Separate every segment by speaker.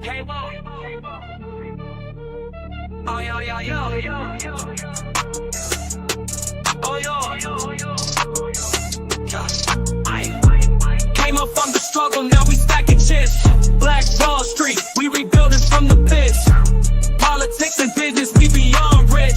Speaker 1: Oh, yo, yo, yo, yo, yo. Oh, yo, came up from the struggle, now we stacking chips. Black Wall Street, we rebuilding from the pits. Politics and business, we beyond rich.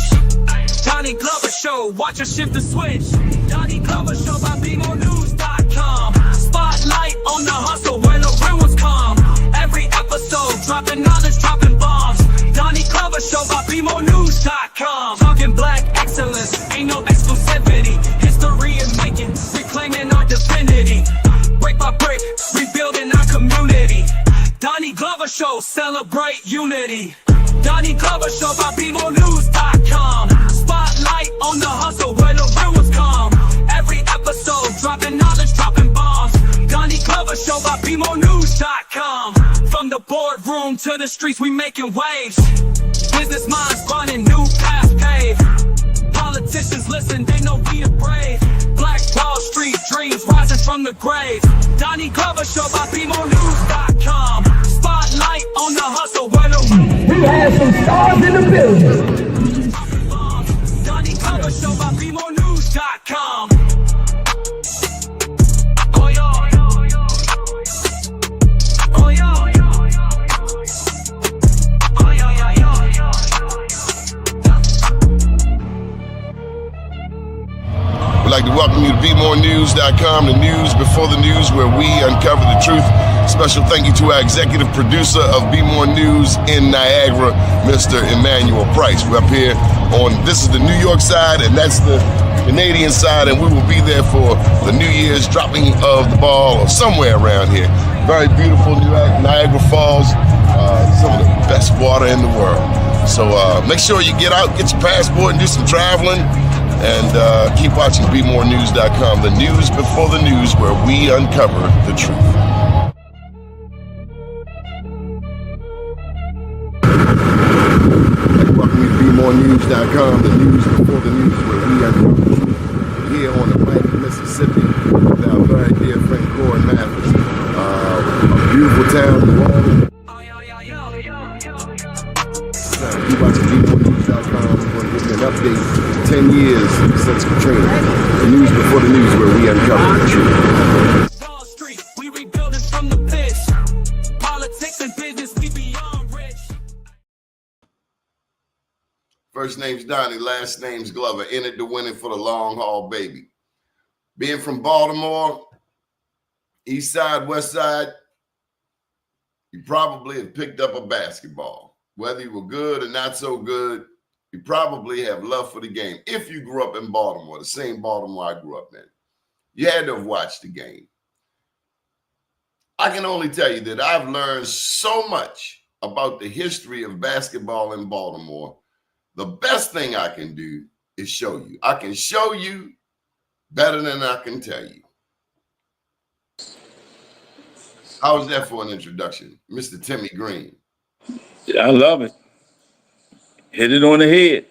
Speaker 1: Donnie Glover Show, watch us shift the switch. Donnie Glover Show by BMOnews.com. Spotlight on the hustle where the real was calm. Every episode, dropping knowledge, dropping bombs. Donnie Glover Show by BMOnews.com. Talking black excellence, ain't no exclusivity. History is making, reclaiming our divinity. Break by break, rebuilding our community. Donnie Glover Show, celebrate unity. Donnie Glover Show by BMOnews.com. Spotlight on the hustle where the real was calm. Every episode, dropping knowledge, dropping bombs. Donnie Glover Show by BMOnews.com. From the boardroom to the streets, we making waves. Business minds running, new paths paved. Politicians listen, they know we are brave. Black Wall Street dreams rising from the grave. Donnie Glover Show by BMOnews.com. Spotlight on the hustle where the
Speaker 2: we have some stars in the building.
Speaker 1: Donnie Glover Show by BMOnews.com. Oh yo, oh yo, oh yo.
Speaker 3: We'd like to welcome you to BMoreNews.com, the news before the news, where we uncover the truth. Special thank you to our executive producer of Be More News in Niagara, Mr. Emmanuel Price. We're up here this is the New York side, and that's the Canadian side, and we will be there for the New Year's dropping of the ball or somewhere around here. Very beautiful Niagara Falls, some of the best water in the world. So make sure you get out, get your passport, and do some traveling. And keep watching BeMoreNews.com, the news before the news, where we uncover the truth. Welcome to BeMoreNews.com, the news before the news, where we uncover the truth. Here on the Atlantic, Mississippi, with our very dear friend Corey Mathis. A beautiful town, New Orleans. Keep watching BeMoreNews.com. We're going to give you an update. 10 years since Katrina. The news before the news, where we uncover the truth.
Speaker 1: Wall Street, we rebuilding from the pits. Politics and business, we beyond rich.
Speaker 3: First name's Donnie, last name's Glover. In it to win it for the long haul, baby. Being from Baltimore, east side, west side, you probably have picked up a basketball. Whether you were good or not so good, you probably have love for the game. If you grew up in Baltimore, the same Baltimore I grew up in, you had to have watched the game. I can only tell you that I've learned so much about the history of basketball in Baltimore. The best thing I can do is show you. I can show you better than I can tell you. How was that for an introduction, Mr. Timmy Greene?
Speaker 4: I love it. Hit it on the head.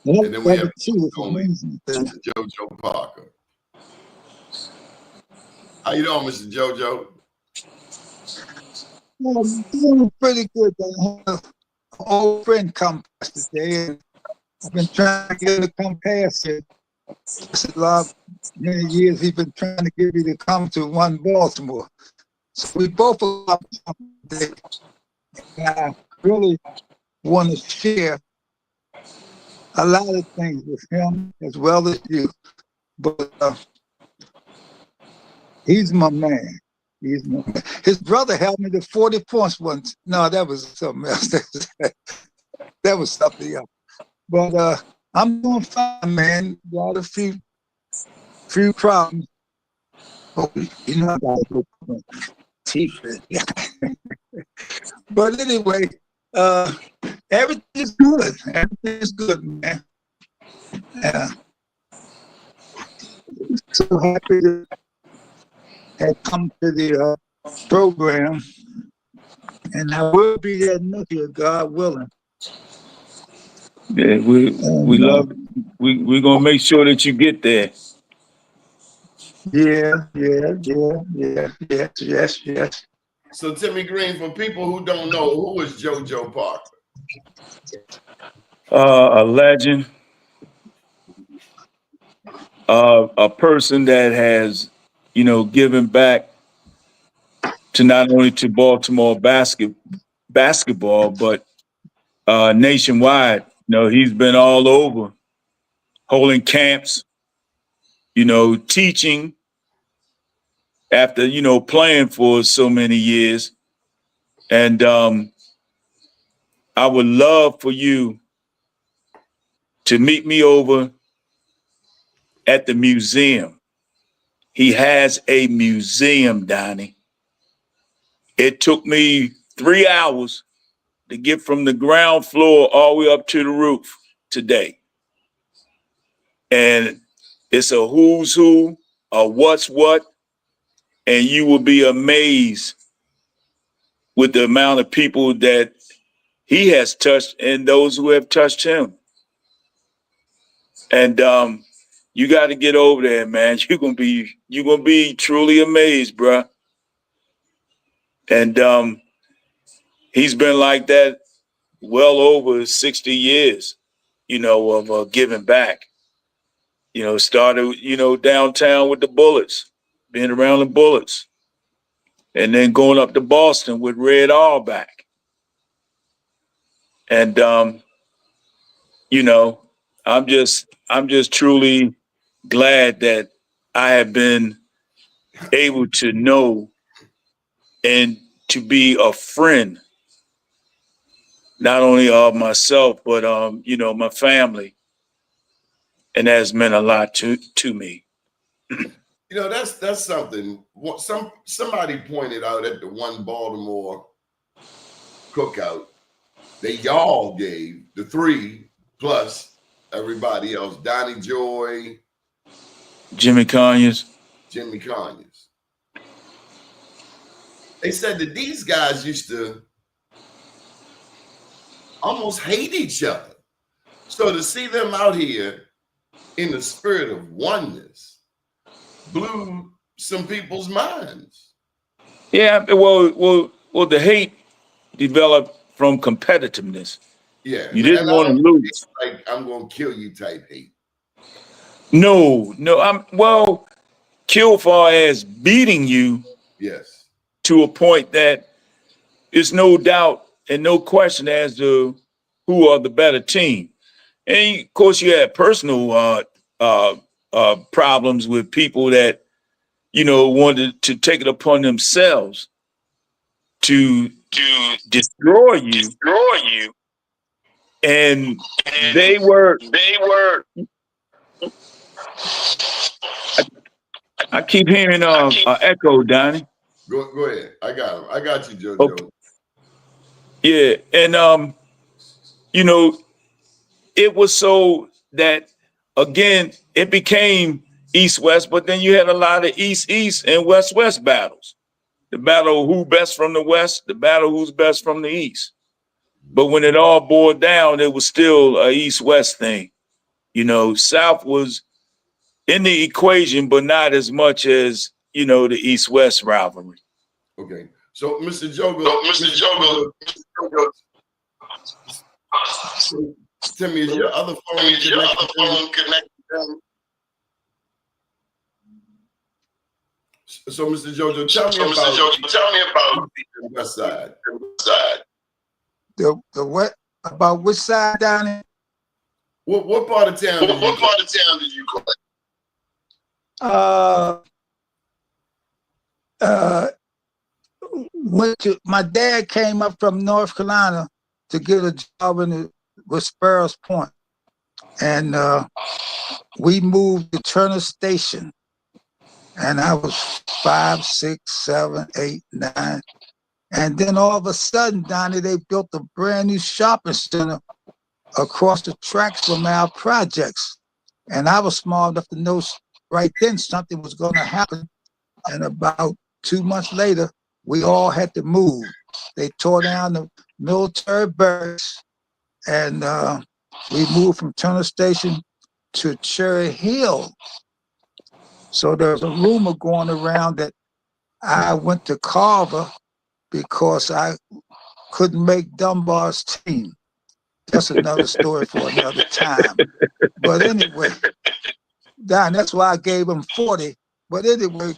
Speaker 3: And then we have Mr. JoJo Parker. How you doing, Mr. JoJo?
Speaker 5: Well, I'm doing pretty good. I have an old friend come past today, and I've been trying to get him to come past it. Many years he's been trying to get me to come to one Baltimore. So we both are today. And I really want to share a lot of things with him as well as you. But he's my man. He's my man. His brother held me to 40 points once. No, that was something else. That was something else. But I'm doing fine, man. Got a few problems. Oh, you know, I gotta go teeth. But anyway, everything is good. Everything is good, man. Yeah. So happy to have come to the program, and I will be there next year, God willing.
Speaker 4: Yeah, we love it. We're gonna make sure that you get there.
Speaker 5: Yes.
Speaker 3: So Timmy Greene, for people who don't know, who is JoJo Parker?
Speaker 4: A legend, a person that has, given back to not only to Baltimore basketball, but nationwide. He's been all over, holding camps, teaching after, playing for so many years. And I would love for you to meet me over at the museum. He has a museum, Donnie. It took me 3 hours to get from the ground floor all the way up to the roof today. And it's a who's who, a what's what, and you will be amazed with the amount of people that he has touched and those who have touched him. And you got to get over there, man. You're gonna be truly amazed, bruh. And he's been like that well over 60 years, of giving back. Started, downtown with the Bullets, being around the Bullets, and then going up to Boston with Red Auerbach. And I'm just truly glad that I have been able to know and to be a friend, not only of myself, but my family. And that has meant a lot to me.
Speaker 3: That's something. Somebody pointed out at the one Baltimore cookout that y'all gave the 3 plus everybody else, Donnie Joy,
Speaker 4: Jimmy Conyers.
Speaker 3: They said that these guys used to almost hate each other. So to see them out here in the spirit of oneness blew some people's minds.
Speaker 4: Yeah, well, the hate developed from competitiveness.
Speaker 3: Yeah,
Speaker 4: you didn't want to lose.
Speaker 3: Like I'm gonna kill you type hate.
Speaker 4: No, kill far as beating you.
Speaker 3: Yes.
Speaker 4: To a point that it's no doubt and no question as to who are the better team. And of course, you had personal problems with people that wanted to take it upon themselves to destroy you. And they were. I keep hearing echo, Donnie.
Speaker 3: Go ahead. I got him. I got you, JoJo.
Speaker 4: Okay. Yeah, and it was so that again it became East-West, but then you had a lot of East-East and West-West battles. The battle of who best from the West, the battle who's best from the East. But when it all boiled down, it was still a East-West thing. South was in the equation, but not as much as, the East-West rivalry.
Speaker 3: Okay. So, Mr. Jogo, Timmy, is your other phone connected? So, Mr. Jojo, tell me about the West Side.
Speaker 5: The what? About which side, Donnie?
Speaker 3: What part of town? Did you go?
Speaker 5: My dad came up from North Carolina to get a job with Sparrows Point, and we moved to Turner Station, and I was 5, 6, 7, 8, 9, and then all of a sudden, Donnie, they built a brand new shopping center across the tracks from our projects, and I was small enough to know right then something was going to happen, and about 2 months later, we all had to move. They tore down the military barracks, and we moved from Turner Station to Cherry Hill. So there's a rumor going around that I went to Carver because I couldn't make Dunbar's team. That's another story for another time. But anyway, that's why I gave him 40. But anyway,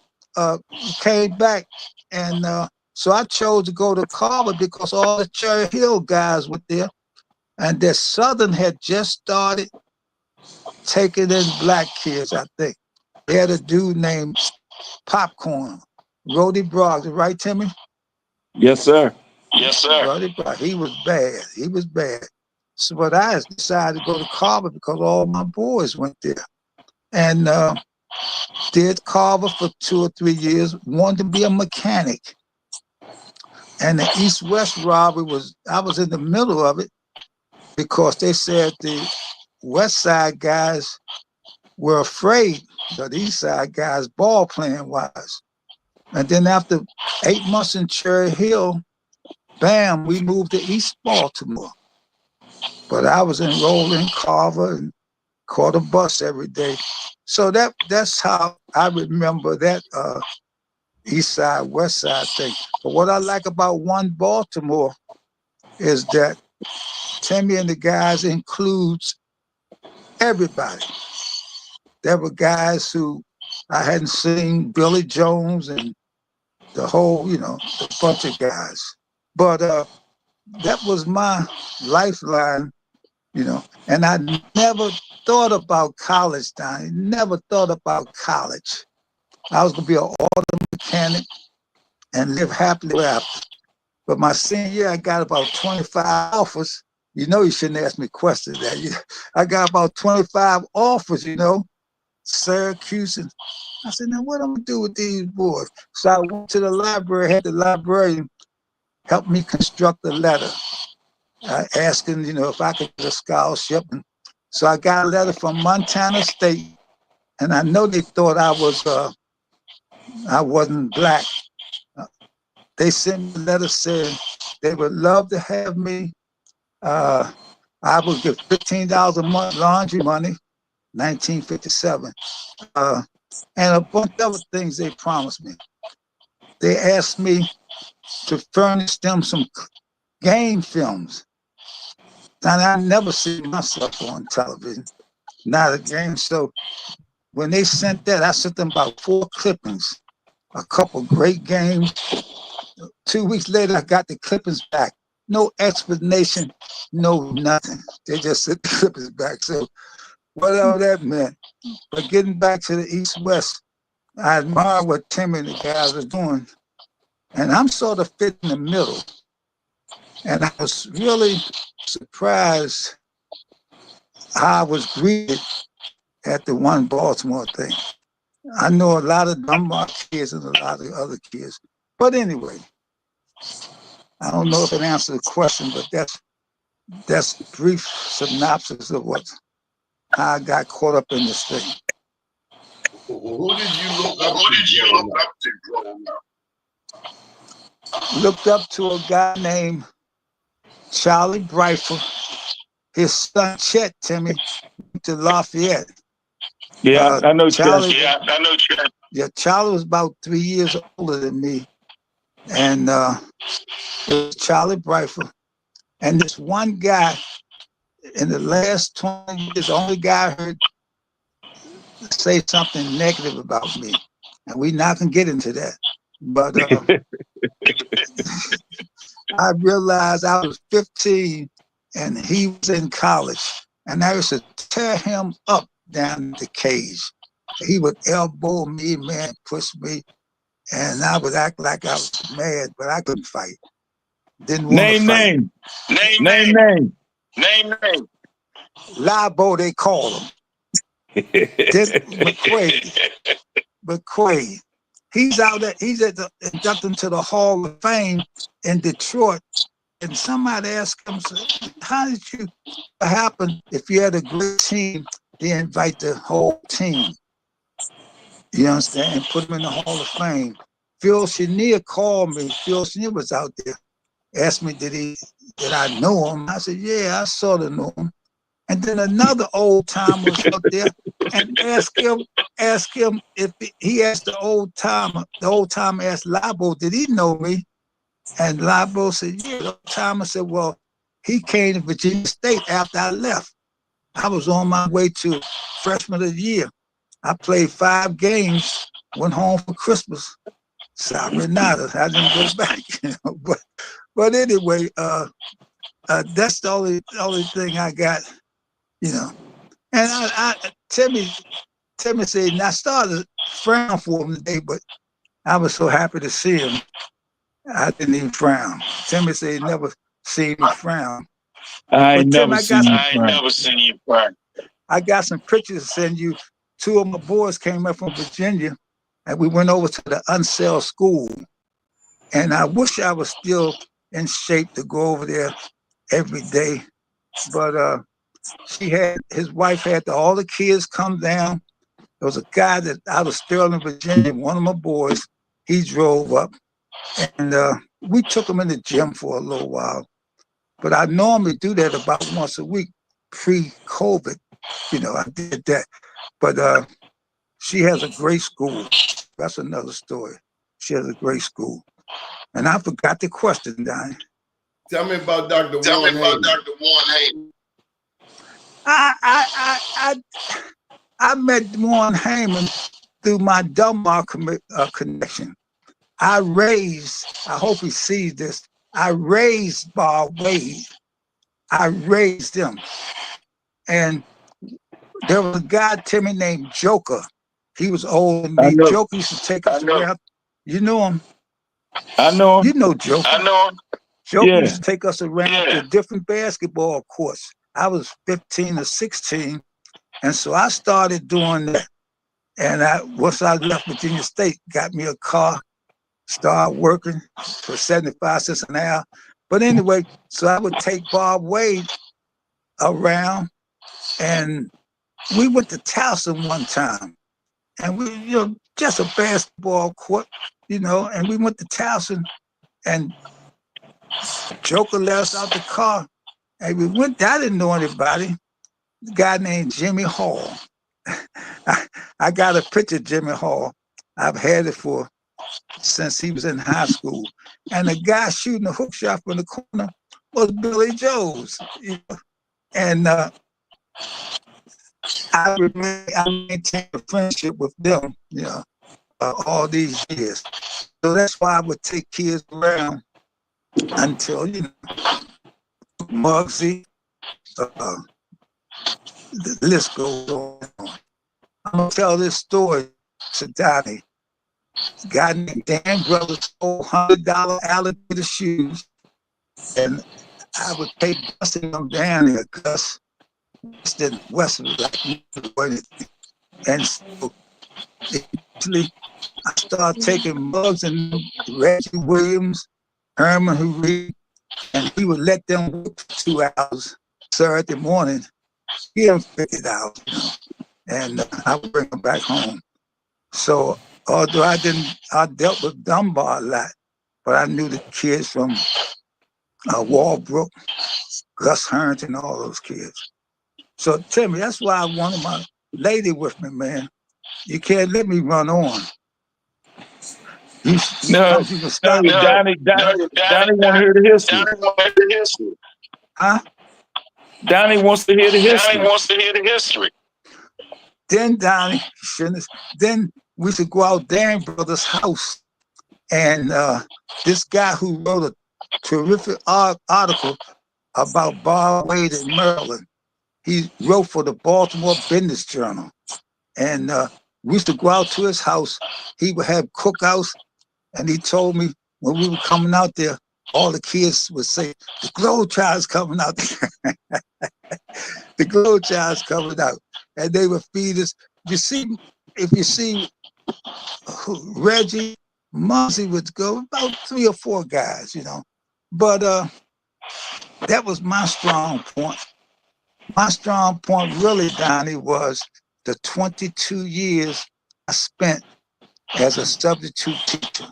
Speaker 5: he came back, and so I chose to go to Carver because all the Cherry Hill guys were there, and that Southern had just started taking in black kids, I think. They had a dude named Popcorn, Rody Broggs, right, Timmy?
Speaker 4: Yes, sir.
Speaker 5: Yes, sir. Rody Broggs, he was bad. He was bad. So, but I decided to go to Carver because all my boys went there. And did Carver for 2 or 3 years, wanted to be a mechanic. And the East-West rivalry I was in the middle of it because they said the West Side guys were afraid of the East Side guys ball playing wise. And then after 8 months in Cherry Hill, bam, we moved to East Baltimore. But I was enrolled in Carver and caught a bus every day. So that's how I remember that East Side, West Side thing. But what I like about One Baltimore is that Timmy and the guys includes everybody. There were guys who I hadn't seen, Billy Jones and the whole, a bunch of guys. But that was my lifeline, and I never thought about college time. I never thought about college. I was going to be an auto mechanic and live happily ever after. But my senior year, I got about 25 offers. You shouldn't ask me questions that. I got about 25 offers, Syracuse. And I said, now what am I going to do with these boys? So I went to the library, had the librarian help me construct a letter asking, if I could get a scholarship. And so I got a letter from Montana State, and I know they thought I wasn't black. They sent me a letter saying they would love to have me. I would give $15 a month laundry money, 1957, and a bunch of other things they promised me. They asked me to furnish them some game films. And I never seen myself on television, not a game. So when they sent that, I sent them about 4 clippings, a couple great games. 2 weeks later, I got the clippings back. No explanation, no nothing. They just sent the clippings back. So whatever that meant. But getting back to the East-West, I admire what Timmy and the guys are doing. And I'm sort of fit in the middle. And I was really surprised how I was greeted at the One Baltimore thing. I know a lot of Dunbar kids and a lot of other kids. But anyway, I don't know if it answered the question, but that's a brief synopsis of how I got caught up in this thing.
Speaker 3: Who did you look up to growing up?
Speaker 5: Looked up to a guy named Charlie Breitford. His son Chet, Timmy, went to Lafayette.
Speaker 4: Yeah, I know
Speaker 5: Charlie.
Speaker 4: Chet.
Speaker 5: I know Chet. Yeah, Charlie was about 3 years older than me. And it was Charlie Breitford. And this one guy, in the last 20 years, the only guy I heard say something negative about me. And we're not going to get into that. But I realized I was 15 and he was in college. And I used to tear him up down the cage. He would elbow me, man, push me. And I would act like I was mad, but I couldn't fight. Didn't want to fight.
Speaker 4: Name.
Speaker 5: Libo, they call him. McQuaid. He's inducted into the Hall of Fame in Detroit. And somebody asked him, how did you happen if you had a great team, they invite the whole team? You understand? And put him in the Hall of Fame. Phil Chenier called me. Phil Chenier was out there. Asked me, did I know him? I said, yeah, I sort of know him. And then another old timer was up there and asked him if he asked the old timer asked Libo, did he know me? And Libo said, yeah. The time I said, well, he came to Virginia State after I left. I was on my way to freshman of the year. I played 5 games, went home for Christmas. Sorry, nada. I didn't go back. But anyway, that's the only thing I got, And Timmy said, and I started to frown for him today, but I was so happy to see him. I didn't even frown. Timmy said he never seen me frown.
Speaker 4: I ain't
Speaker 5: Tim,
Speaker 4: never seen you frown.
Speaker 5: I got some pictures to send you. 2 of my boys came up from Virginia, and we went over to the Unsell school. And I wish I was still in shape to go over there every day. But his wife had all the kids come down. There was a guy that out of Sterling, Virginia, one of my boys. He drove up, and we took him in the gym for a little while. But I normally do that about once a week, pre-COVID. I did that. But she has a great school. That's another story. She has a great school. And I forgot the question, Donnie.
Speaker 3: Tell me about Dr. Warren Hayden.
Speaker 5: I met Warren Heyman through my Dunbar connection. I hope he sees this, I raised Bob Wade. I raised him. And there was a guy, Timmy, named Joker. He was older than me. Joker used to take us around. You know him?
Speaker 4: I know him.
Speaker 5: You know Joker.
Speaker 4: I know him.
Speaker 5: Joker used to take us around to different basketball courts. I was 15 or 16, and so I started doing that. And once I left Virginia State, got me a car, started working for 75 cents an hour. But anyway, so I would take Bob Wade around, and we went to Towson one time, and we, just a basketball court, and we went to Towson, and Joker let us out the car, and we went. I didn't know anybody. A guy named Jimmy Hall. I got a picture of Jimmy Hall. I've had it since he was in high school. And the guy shooting the hook shot from the corner was Billy Jones. And I maintained a friendship with them, all these years. So that's why I would take kids around until, Muggsy, the list goes on. I'm going to tell this story to Donnie. A guy named Dan Brothers sold $100 alligator shoes, and I would take busting them down there, Gus. West was like, and so eventually I started taking Muggs and Reggie Williams, Herman Reed, and he would let them work for 2 hours Saturday morning, give them $50, and I would bring them back home. So although I dealt with Dunbar a lot, but I knew the kids from Walbrook, Gus Harrington, all those kids. So Timmy, that's why I wanted my lady with me, man. You can't let me run on.
Speaker 4: Donnie want to hear the history.
Speaker 5: Huh?
Speaker 4: Donnie wants to hear the history.
Speaker 5: Then Donnie, then we used to go out Dan Brothers' house, and this guy who wrote a terrific article about Bob Wade in Maryland, he wrote for the Baltimore Business Journal, and we used to go out to his house. He would have cookouts, and he told me when we were coming out there, all the kids would say, "The Glow Child's coming out there." The Glow Child's coming out, and they would feed us. If you see Reggie, Muggsy would go about 3 or 4 guys, But that was my strong point. My strong point really, Donnie, was the 22 years I spent as a substitute teacher.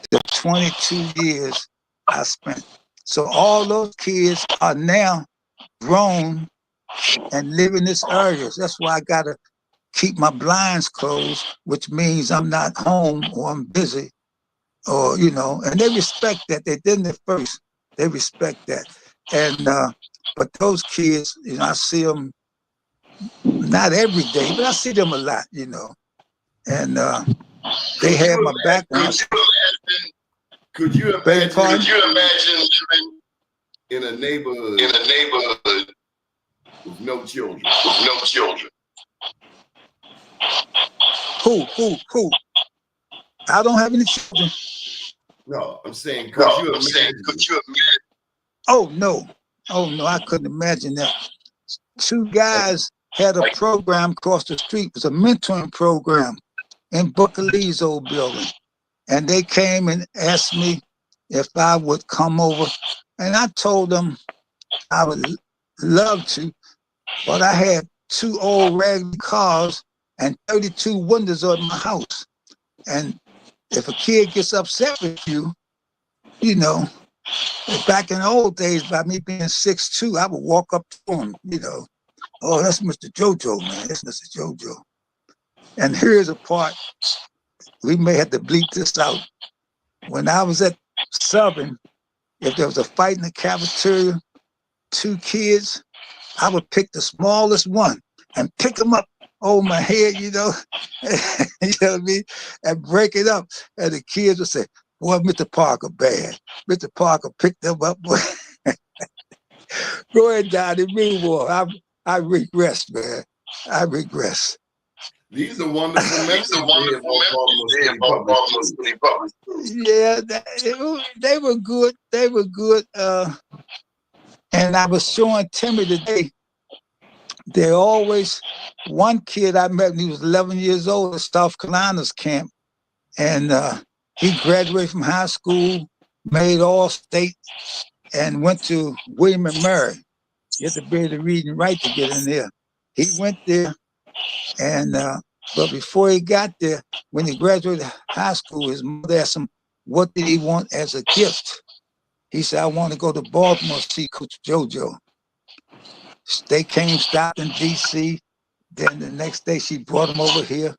Speaker 5: The 22 years I spent. So all those kids are now grown and live in this area. That's why I got to keep my blinds closed, which means I'm not home or I'm busy or and they respect that. They didn't at first. They respect that, and but those kids, I see them not every day, but I see them a lot, and they have my background.
Speaker 3: Could you imagine living in a neighborhood with no children?
Speaker 5: Who? I don't have any children.
Speaker 3: No, I'm saying, could you imagine?
Speaker 5: Oh no, I couldn't imagine that. Two guys had a program across the street. It was a mentoring program in Booker Lee's old building. And they came and asked me if I would come over. And I told them I would love to, but I had 2 old raggedy cars and 32 windows on my house. And if a kid gets upset with you, back in the old days, by me being 6'2", I would walk up to him, oh, that's Mr. JoJo, man. That's Mr. JoJo. And here's a part, we may have to bleep this out. When I was at Southern, if there was a fight in the cafeteria, 2 kids, I would pick the smallest one and pick them up over my head, you know what I mean? And break it up. And the kids would say, boy, Mr. Parker bad. Mr. Parker picked them up. Boy. Go ahead, Johnny. Meanwhile, I regress, man. I regress.
Speaker 3: These are wonderful memories.
Speaker 5: Yeah, they were good. They were good. And I was showing Timmy today, there always one kid I met when he was 11 years old at South Carolina's camp. And he graduated from high school, made all state, and went to William and Mary. You have to be able to read and write to get in there. He went there, and but before he got there, when he graduated high school, his mother asked him, what did he want as a gift? He said, I want to go to Baltimore to see Coach JoJo. They came, stopped in D.C. Then the next day, she brought him over here.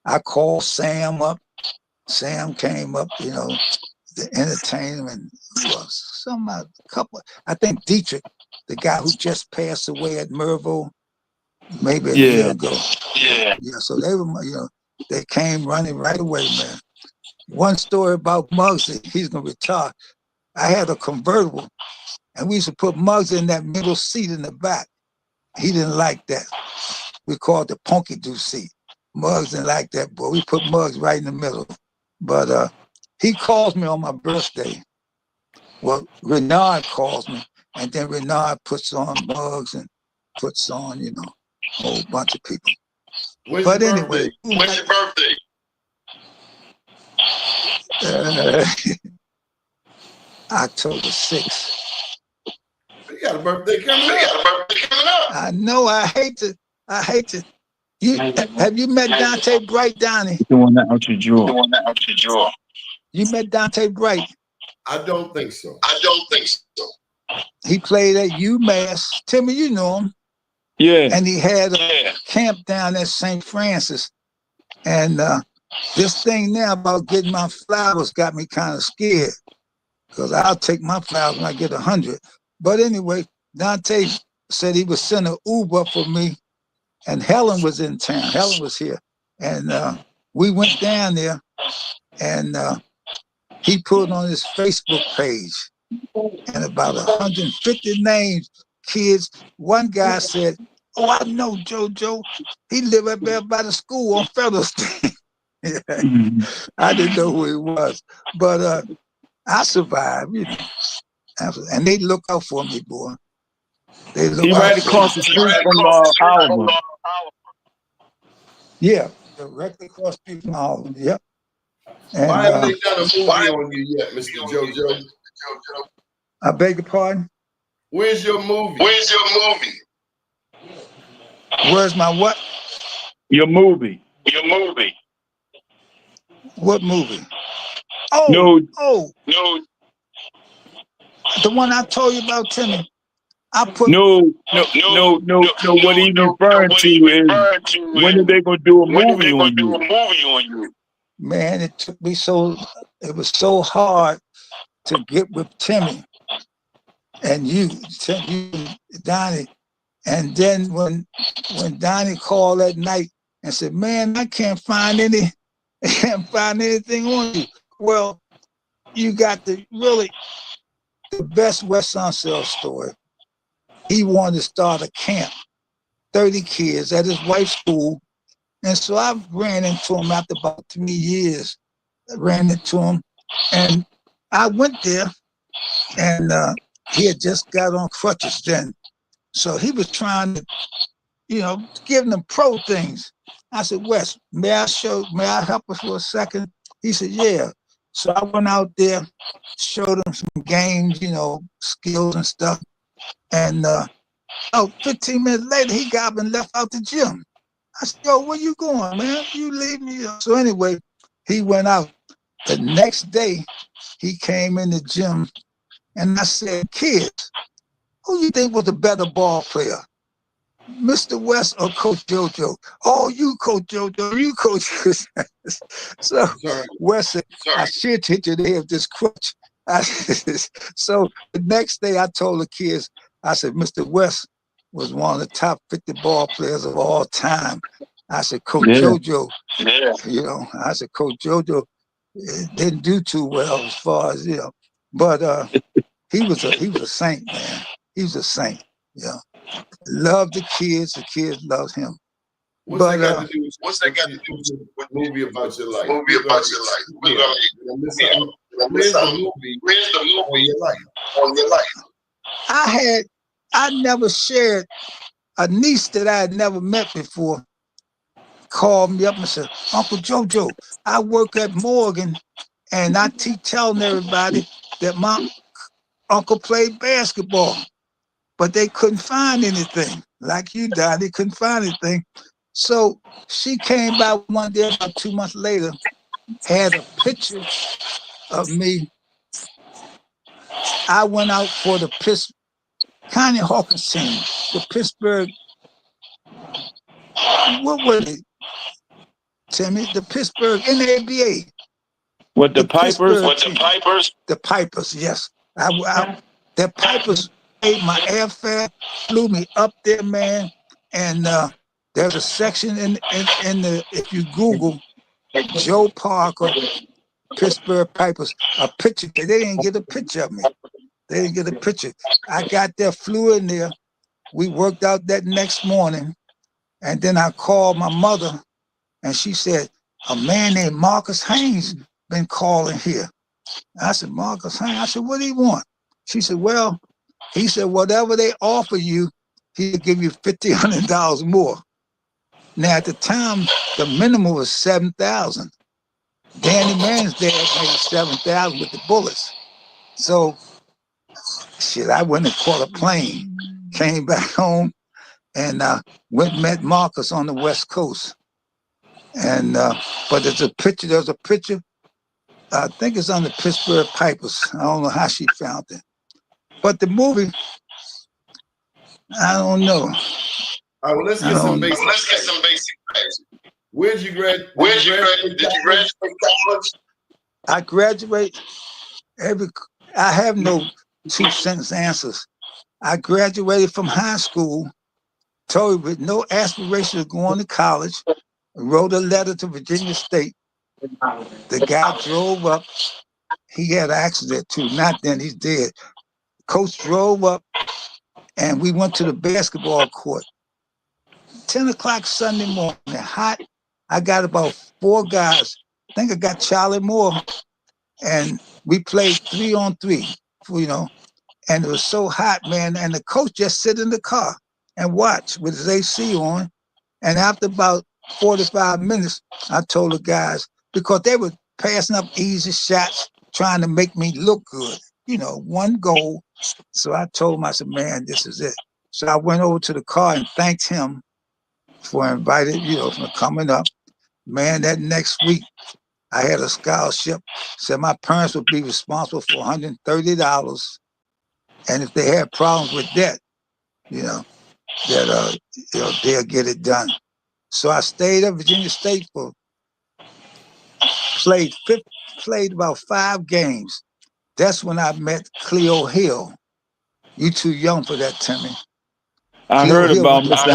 Speaker 5: I called Sam up. Sam came up, you know, to entertain him, and who else? A couple. I think Dietrich, the guy who just passed away at Mervo, maybe a year ago. Yeah. So they were, you know, they came running right away, man. One story about Muggsy, he's gonna retire. I had a convertible, and we used to put Muggsy in that middle seat in the back. He didn't like that. We called it the Punky-Doo seat. Muggs didn't like that, boy. We put Muggs right in the middle. But he calls me on my birthday. Well, Renard calls me, and then Renard puts on Muggs and puts on, you know, a whole bunch of people.
Speaker 3: When's
Speaker 5: but
Speaker 3: your
Speaker 5: anyway,
Speaker 3: birthday? When's your birthday?
Speaker 5: October 6th.
Speaker 3: You got a birthday coming up.
Speaker 5: I know. I hate to. Have you met Dante Bright, Donnie?
Speaker 4: Doing that out your jaw.
Speaker 5: You met Dante Bright?
Speaker 3: I don't think so.
Speaker 5: He played at UMass. Timmy, you know him.
Speaker 4: Yeah.
Speaker 5: And he had a camp down at St. Francis. And this thing now about getting my flowers got me kind of scared, because I'll take my flowers when I get 100. But anyway, Dante said he would send an Uber for me, and Helen was in town. Helen was here. And we went down there, and he put on his Facebook page, and about 150 names, kids. One guy said, oh, I know JoJo. He lived up there by the school on Federal Street. I didn't know who he was, but I survived, you know. And they look out for me, boy. They look
Speaker 4: he
Speaker 5: out
Speaker 4: right
Speaker 5: for
Speaker 4: across
Speaker 5: me.
Speaker 4: the street from Alvin.
Speaker 5: Yeah, directly across the street from Alvin. Yep. And,
Speaker 3: why haven't they done a movie on you yet, Mr. JoJo?
Speaker 5: I beg your pardon?
Speaker 3: Where's your movie?
Speaker 5: Where's my what?
Speaker 4: Your movie.
Speaker 5: What movie?
Speaker 4: No.
Speaker 5: The one I told you about, Timmy. I put
Speaker 4: No. What he's referring to is when are they gonna do a movie on you?
Speaker 5: Man, it took me so it was so hard to get with Timmy and you, Donnie. And then when Donnie called that night and said, "Man, I can't find anything on you." Well, you got the best West Sunset story. He wanted to start a camp, 30 kids at his wife's school. And so I ran into him after about 3 years. I ran into him and I went there and he had just got on crutches then. So he was trying to, giving them pro things. I said, "Wes, may I help us for a second?" He said, "Yeah." So I went out there, showed him some games, skills and stuff. And 15 minutes later, he got up and left out the gym. I said, "Yo, where you going, man? You leave me." So anyway, he went out. The next day, he came in the gym and I said, "Kids, who you think was a better ball player? Mr. West or Coach JoJo?" "Oh, you, Coach JoJo, you, Coach." So West said, "I should hit you there with this crutch." So the next day I told the kids, I said, "Mr. West was one of the top 50 ball players of all time." I said, "Coach JoJo, I said, Coach JoJo didn't do too well as far as, but he was a saint, man. He was a saint, Loved the kids loved him.
Speaker 3: What's that got to do with movie about your life? Movie about your life. Where's the movie on your life?
Speaker 5: I never shared. A niece that I had never met before called me up and said, "Uncle JoJo, I work at Morgan and I telling everybody that my uncle played basketball, but they couldn't find anything. Like you died, they couldn't find anything." So she came by one day about 2 months later, had a picture of me. I went out for the Connie Hawkins team, the Pittsburgh. What was it, Timmy? The Pittsburgh NABA.
Speaker 4: What, the Pipers?
Speaker 5: The Pipers, yes. The Pipers paid my airfare, flew me up there, man. And there's a section in the, if you Google Joe Parker, Pittsburgh Pipers, a picture. They didn't get a picture of me. They didn't get a picture. I got there, flew in there. We worked out that next morning. And then I called my mother and she said, "A man named Marcus Haynes been calling here." I said, "Marcus Haynes?" I said, "What do he want?" She said, "Well," he said, "whatever they offer you, he'll give you $1,500 more." Now at the time, the minimum was $7,000. Danny Mann's dad made $7,000 with the Bullets. So shit, I went and caught a plane, came back home, and went and met Marcus on the West Coast. And but there's a picture. I think it's on the Pittsburgh Pipers. I don't know how she found it. But the movie, I don't know.
Speaker 3: All right, well, let's get some basic facts. Where'd you graduate? Did you graduate college?
Speaker 5: I graduate I have no 2-sentence answers. I graduated from high school, told with no aspiration of going to college, wrote a letter to Virginia State. The guy drove up. He had an accident too. Not then, he's dead. Coach drove up and we went to the basketball court. 10 o'clock Sunday morning, hot. I got about 4 guys. I think I got Charlie Moore. And we played 3-on-3, and it was so hot, man. And the coach just sit in the car and watch with his AC on. And after about 45 minutes, I told the guys, because they were passing up easy shots, trying to make me look good, one goal. So I told him, I said, "Man, this is it." So I went over to the car and thanked him for inviting, for coming up. Man, that next week, I had a scholarship. Said my parents would be responsible for $130. And if they had problems with that, they'll get it done. So I stayed at Virginia State for played about 5 games. That's when I met Cleo Hill. You too young for that, Timmy.
Speaker 4: I
Speaker 5: Cleo
Speaker 4: heard
Speaker 5: Hill
Speaker 4: about
Speaker 5: was
Speaker 4: Mr.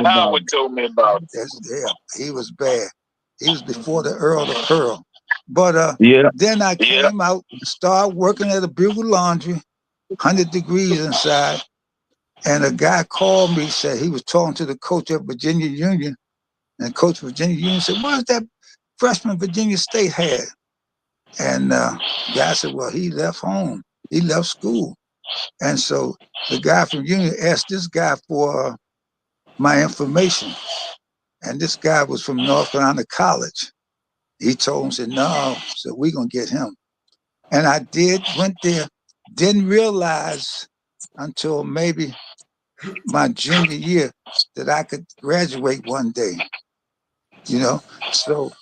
Speaker 4: Howard told me about it.
Speaker 5: he was bad. He was before the Earl of Pearl. But
Speaker 4: Yeah.
Speaker 5: then I came out, started working at a Bugle Laundry, 100 degrees inside. And a guy called me, said he was talking to the coach at Virginia Union. And Coach Virginia Union said, "Where's that freshman Virginia State had?" And the guy said, "Well, he left home. He left school." And so the guy from Union asked this guy for my information. And this guy was from North Carolina College. He told him, said, "No," so we're going to get him. And I went there, didn't realize until maybe my junior year that I could graduate one day, you know? So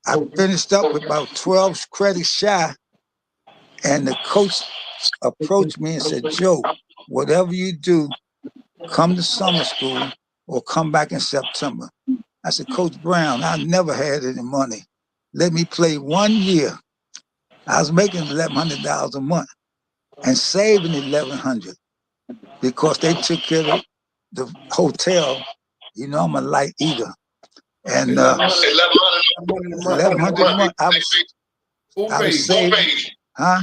Speaker 5: I finished up with about 12 credits shy, and the coach approached me and said, "Joe, whatever you do, come to summer school or come back in September." I said, "Coach Brown, I never had any money. Let me play 1 year." I was making $1,100 a month and saving $1,100 because they took care of the hotel. You know, I'm a light eater. And $1,100 a month, I was saving. Huh?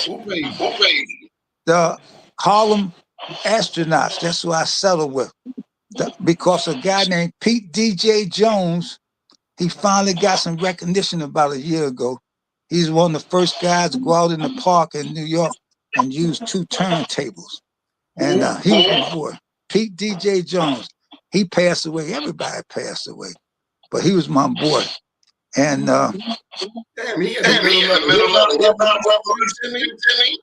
Speaker 3: Who paid?
Speaker 5: The Harlem Astronauts, that's who I settled with. Because a guy named Pete DJ Jones, he finally got some recognition about a year ago. He's one of the first guys to go out in the park in New York and use 2 turntables. And he was my boy. Pete DJ Jones. He passed away. Everybody passed away. But he was my boy. And
Speaker 3: Damn, he in the middle of the hip-hop revolution, Timmy.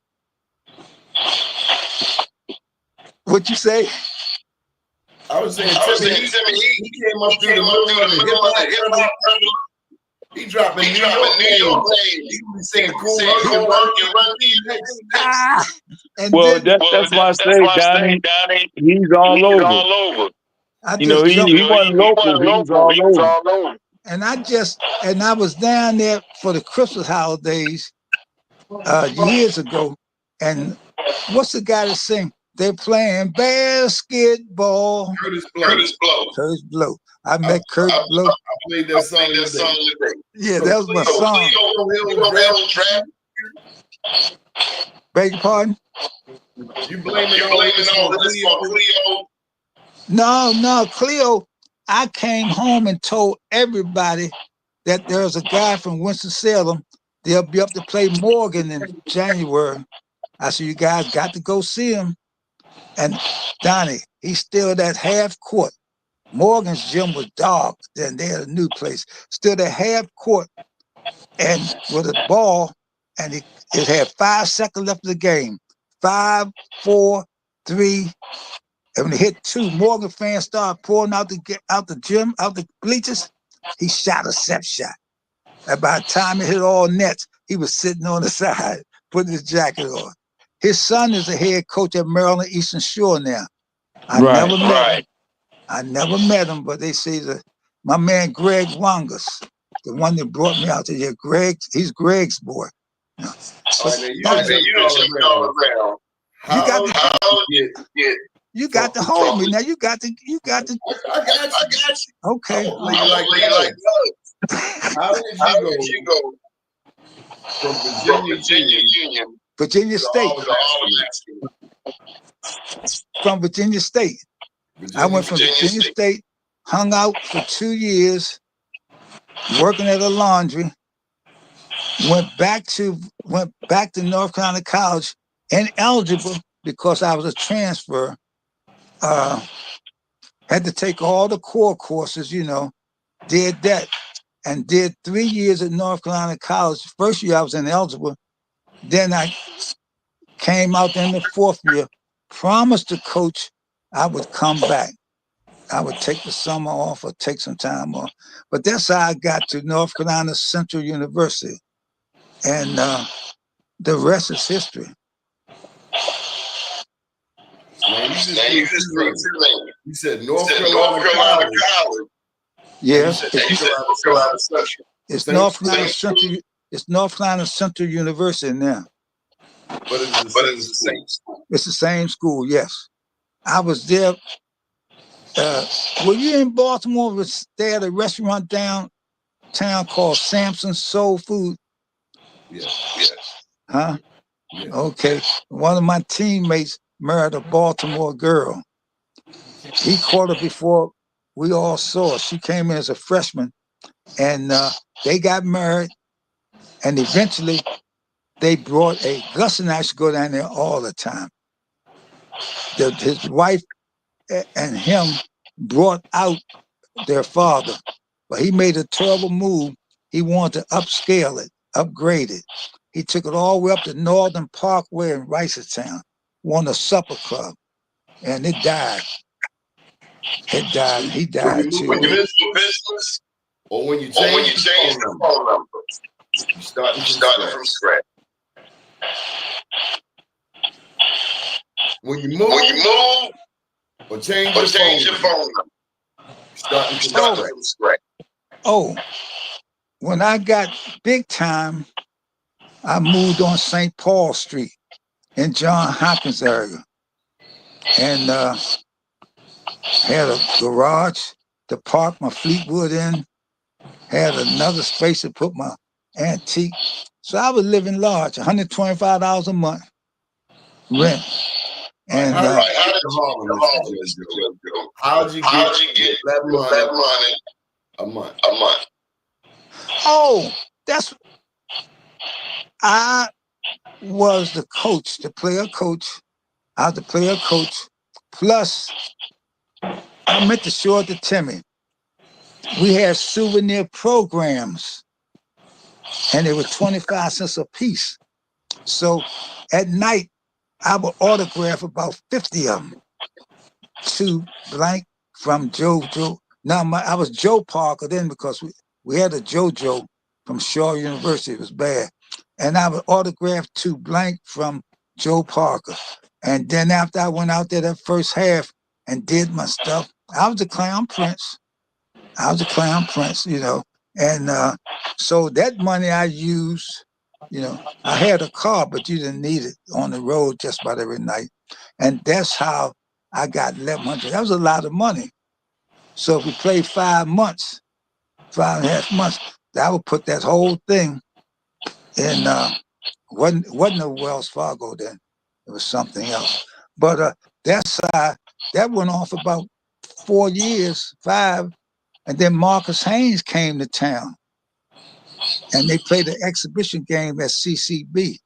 Speaker 5: What you say?
Speaker 3: I was saying, Timmy, he came up through the middle of the hip-hop revolution. He dropping New York names. He was saying cool work and run these.
Speaker 4: Well, that's why I say, Donnie, he's all over. You know, he wasn't local. He was all over.
Speaker 5: And I was down there for the Christmas holidays years ago. And what's the guy that sing? They're playing basketball.
Speaker 3: Curtis
Speaker 5: Blow. I met Curtis Blow.
Speaker 3: I played that song today.
Speaker 5: Yeah, that was my song. Beg your pardon?
Speaker 3: You blaming all this on Cleo?
Speaker 5: No, Cleo. I came home and told everybody that there's a guy from Winston-Salem. They'll be up to play Morgan in January. I said, "You guys got to go see him." And Donnie, he's still at half court. Morgan's gym was dark. Then they had a new place. Still at half court and with a ball, and it had 5 seconds left of the game. 5, 4, 3. And when he hit 2, Morgan fans started pouring out the gym, out the bleachers. He shot a set shot. And by the time it hit all nets, he was sitting on the side, putting his jacket on. His son is the head coach at Maryland Eastern Shore now. I never met him, but they say that my man Greg Wangas, the one that brought me out to here, he's Greg's boy. You got to hold me now. You got to.
Speaker 3: I got you.
Speaker 5: Okay.
Speaker 3: How did you go from Virginia Union?
Speaker 5: Virginia State. From Virginia State. I went from Virginia State, hung out for 2 years, working at a laundry, went back to North Carolina College, ineligible because I was a transfer. Had to take all the core courses, did that, and did 3 years at North Carolina College. First year I was ineligible. Then I came out in the 4th year, promised the coach I would come back. I would take the summer off or take some time off. But that's how I got to North Carolina Central University. And the rest is history.
Speaker 3: You said North Carolina College.
Speaker 5: Yes. It's North Carolina Central. It's North Carolina Central University now.
Speaker 3: But it's the same school.
Speaker 5: It's the same school. Yes, I was there. Were you in Baltimore? They had a restaurant downtown called Samson's Soul Food.
Speaker 3: Yes.
Speaker 5: Huh?
Speaker 3: Yes.
Speaker 5: Okay. One of my teammates married a Baltimore girl. He caught her before we all saw her. She came in as a freshman, and they got married. And eventually, they brought Gus and I used to go down there all the time. His wife and him brought out their father, but he made a terrible move. He wanted to upscale it, upgrade it. He took it all the way up to Northern Parkway in Ricertown, wanted a supper club, and it died. It died. He died too.
Speaker 3: When you miss the business, or when you change the phone number, you starting from scratch. When you move, or change your phone number, starting from scratch.
Speaker 5: Oh, when I got big time, I moved on St. Paul Street in John Hopkins area, and had a garage to park my Fleetwood in, had another space to put my antique. So I was living large, $125 a month rent. And
Speaker 3: how did How'd you get that money a month?
Speaker 5: Oh, I was the coach, the player coach. I was the player coach. Plus, I meant to show it to Timmy. We had souvenir programs, and they were 25 cents a piece. So at night, I would autograph about 50 of them to blank from JoJo. Now, I was Joe Parker then because we had a JoJo from Shaw University. It was bad. And I would autograph to blank from Joe Parker. And then after I went out there that first half and did my stuff, I was a clown prince. You know. And so that money I used, you know, I had a car, but you didn't need it on the road just about every night. And that's how I got 1,100. That was a lot of money. So if we played 5 months, 5.5 months, I would put that whole thing in, wasn't a Wells Fargo then. It was something else. But that went on for about 4 years, 5. And then Marcus Haynes came to town. And they played an exhibition game at CCB.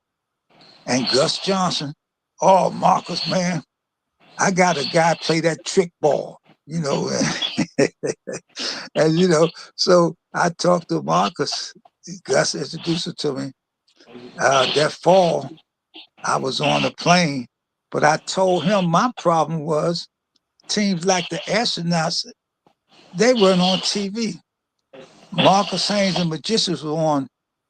Speaker 5: And Gus Johnson, oh, Marcus, man, I got a guy play that trick ball, you know. And, you know, so I talked to Marcus. Gus introduced it to me. That fall, I was on a plane, but I told him my problem was teams like the Astronauts, they weren't on TV. Marcus Haynes and Magicians were on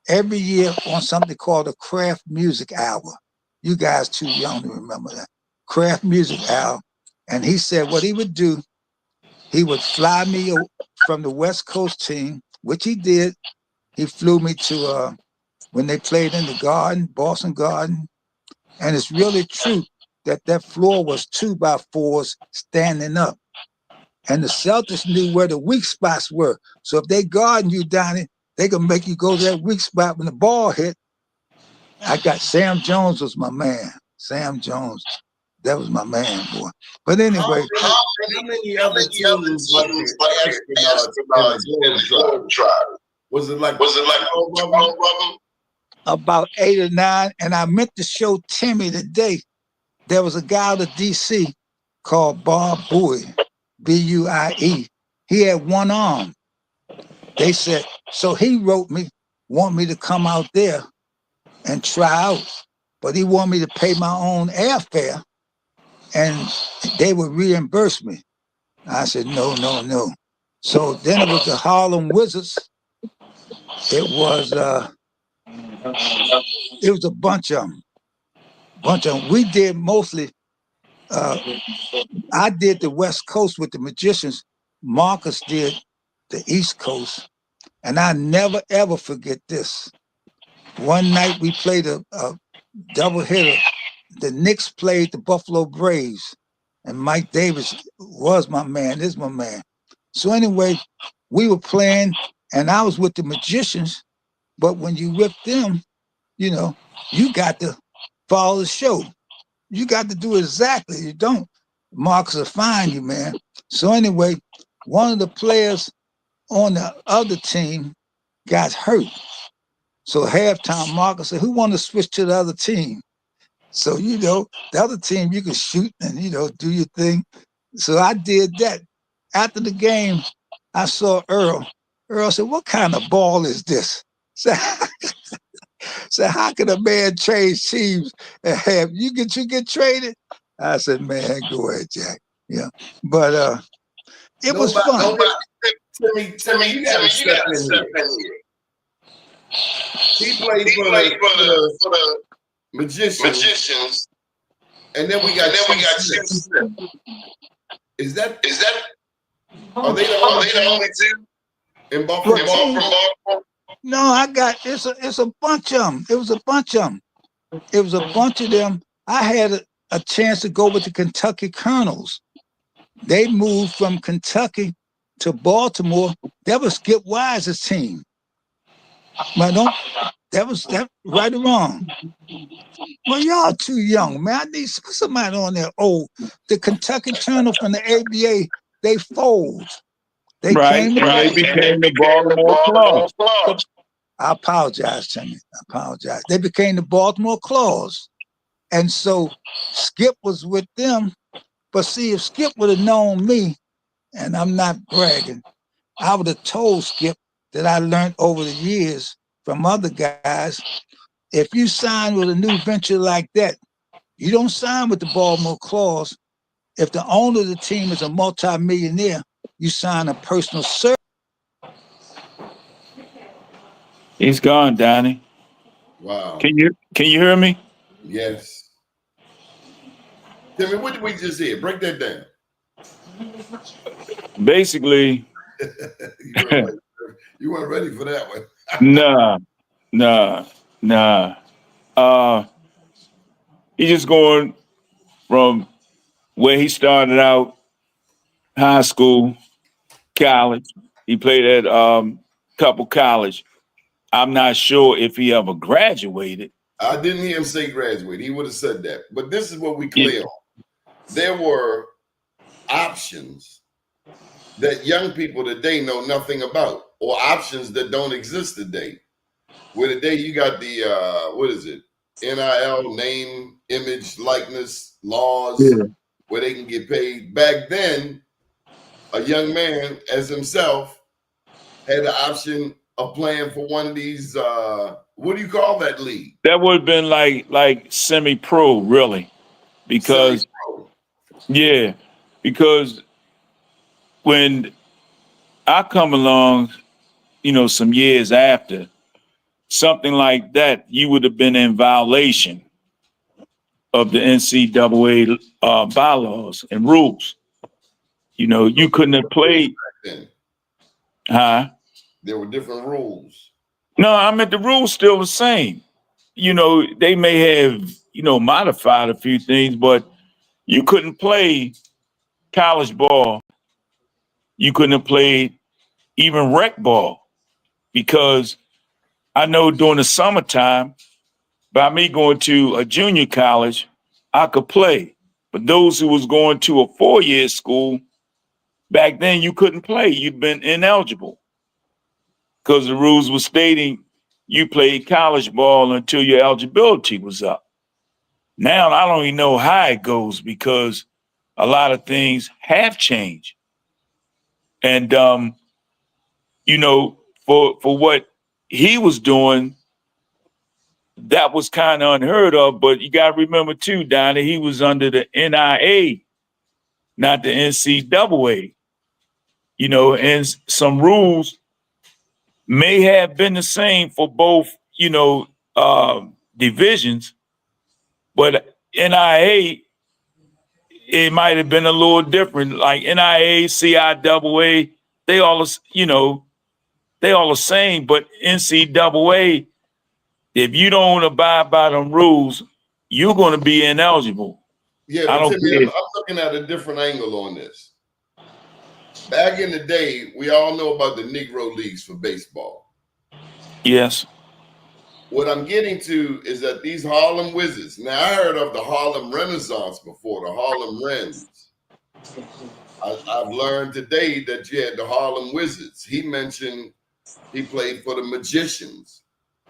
Speaker 5: every year on something called a Craft Music Hour. You guys too young to remember that. Craft Music Hour. And he said what he would do, he would fly me from the West Coast team, which he did. He flew me to when they played in the Garden, Boston Garden. And it's really true that floor was 2x4s standing up. And the Celtics knew where the weak spots were. So if they guarding you down there, they can make you go to that weak spot when the ball hit. I got Sam Jones was my man. Sam Jones, that was my man, boy. But anyway,
Speaker 3: how many other teams like astronauts in the tribe? Was it like 12 of them?
Speaker 5: About 8 or 9, and I meant to show Timmy today. There was a guy out of DC called Bob Bowie. Buie. He had one arm. They said, so he wrote me, want me to come out there and try out, but he wanted me to pay my own airfare and they would reimburse me. I said, no. So then it was the Harlem Wizards. It was a bunch of them. We did mostly I did the West Coast with the Magicians. Marcus did the East Coast. And I never, ever forget this. One night we played a double hitter. The Knicks played the Buffalo Braves. And Mike Davis was my man, is my man. So anyway, we were playing, and I was with the Magicians. But when you whip them, you know, you got to follow the show. You got to do exactly. You don't, Marcus will find you, man. So anyway, one of the players on the other team got hurt. So halftime, Marcus said, "Who want to switch to the other team?" So, the other team, you can shoot and, do your thing. So I did that. After the game, I saw Earl. Earl said, "What kind of ball is this?" So how can a man change teams and have you get traded? I said, "Man, go ahead, Jack." Yeah. But it was fun.
Speaker 3: Timmy, you gotta step in here. He played for the Magicians. And then we got Smith. Is that are they the only two in Baltimore?
Speaker 5: No, I got it's a bunch of them. It was a bunch of them. It was a bunch of them. I had a chance to go with the Kentucky Colonels. They moved from Kentucky to Baltimore. That was Skip Wise's team. But that was right or wrong. Well, y'all too young, man. I need somebody on there old. The Kentucky Colonel from the ABA, they fold. They
Speaker 4: became the Baltimore Claws.
Speaker 5: I apologize, Timmy. I apologize. They became the Baltimore Claws. And so Skip was with them. But see, if Skip would have known me, and I'm not bragging, I would have told Skip that I learned over the years from other guys. If you sign with a new venture like that, you don't sign with the Baltimore Claws. If the owner of the team is a multimillionaire, you sign a personal service.
Speaker 4: He's gone, Donnie.
Speaker 3: Wow.
Speaker 4: Can you hear me?
Speaker 3: Yes. Timmy, what did we just hear? Break that down.
Speaker 4: Basically,
Speaker 3: you weren't ready for that one.
Speaker 4: Nah. He's just going from where he started out, high school, college. He played at couple college. I'm not sure if he ever graduated.
Speaker 3: I didn't hear him say graduate. He would have said that. But this is what we clear on. There were options that young people today know nothing about, or options that don't exist today. Where today you got the NIL, name, image, likeness laws, where they can get paid. Back then, a young man as himself had the option of playing for one of these. What do you call that league?
Speaker 4: That would have been like semi-pro, really, because because when I come along, some years after, something like that, you would have been in violation of the NCAA bylaws and rules. You couldn't have played. Huh?
Speaker 3: There were different rules.
Speaker 4: No, I mean, the rules still the same. They may have, modified a few things, but you couldn't play college ball. You couldn't have played even rec ball, because I know during the summertime, by me going to a junior college, I could play. But those who was going to a 4-year school, back then you couldn't play. You'd been ineligible because the rules were stating you played college ball until your eligibility was up. Now I don't even know how it goes, because a lot of things have changed. And for what he was doing, that was kind of unheard of. But you got to remember too, Donnie, he was under the NIA, not the NCAA. And some rules may have been the same for both, divisions, but NIA, it might have been a little different. Like NIA, CIAA, they all, they all the same, but NCAA, if you don't abide by them rules, you're going to be ineligible.
Speaker 3: Yeah,
Speaker 4: I
Speaker 3: but
Speaker 4: don't
Speaker 3: Timmy,
Speaker 4: care.
Speaker 3: I'm looking at a different angle on this. Back in the day, we all know about the Negro Leagues for baseball.
Speaker 4: Yes.
Speaker 3: What I'm getting to is that these Harlem Wizards, now I heard of the Harlem Renaissance before, the Harlem Wrens. I've learned today that you had the Harlem Wizards. He mentioned he played for the Magicians.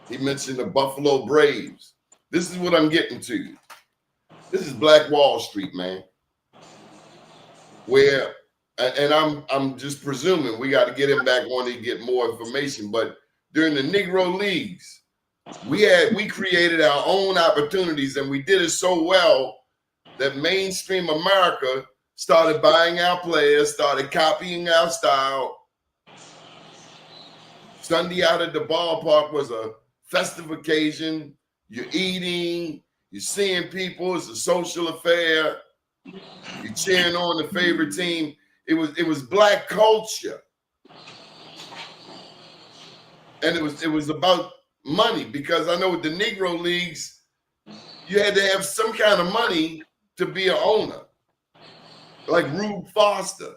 Speaker 3: He mentioned the Buffalo Braves. This is what I'm getting to. This is Black Wall Street, man. Where, and I'm just presuming we got to get him back on to get more information. But during the Negro Leagues, we created our own opportunities, and we did it so well that mainstream America started buying our players, started copying our style. Sunday out at the ballpark was a festive occasion. You're eating, you're seeing people, it's a social affair. You're cheering on the favorite team. It was Black culture. And it was about money, because I know with the Negro Leagues, you had to have some kind of money to be an owner, like Rube Foster.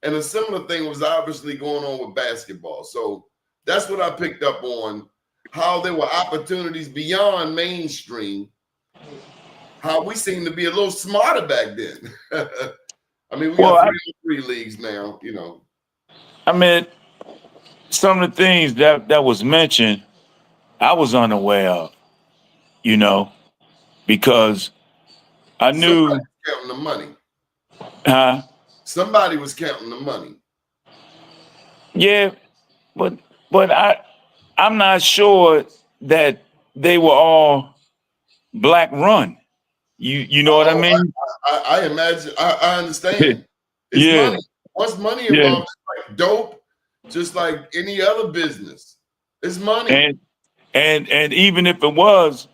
Speaker 3: And a similar thing was obviously going on with basketball. So that's what I picked up on, how there were opportunities beyond mainstream, how we seem to be a little smarter back then. I mean, we got three leagues now, you know.
Speaker 4: I mean, some of the things that was mentioned, I was unaware of, you know, because I knew.
Speaker 3: Somebody was counting the money.
Speaker 4: Huh?
Speaker 3: Somebody was counting the money.
Speaker 4: Yeah, but I'm not sure that they were all Black run. You know what I mean?
Speaker 3: I imagine. I understand. It's
Speaker 4: Yeah,
Speaker 3: money. Once money
Speaker 4: yeah.
Speaker 3: involved, it's like dope, just like any other business. It's money.
Speaker 4: And even if it was,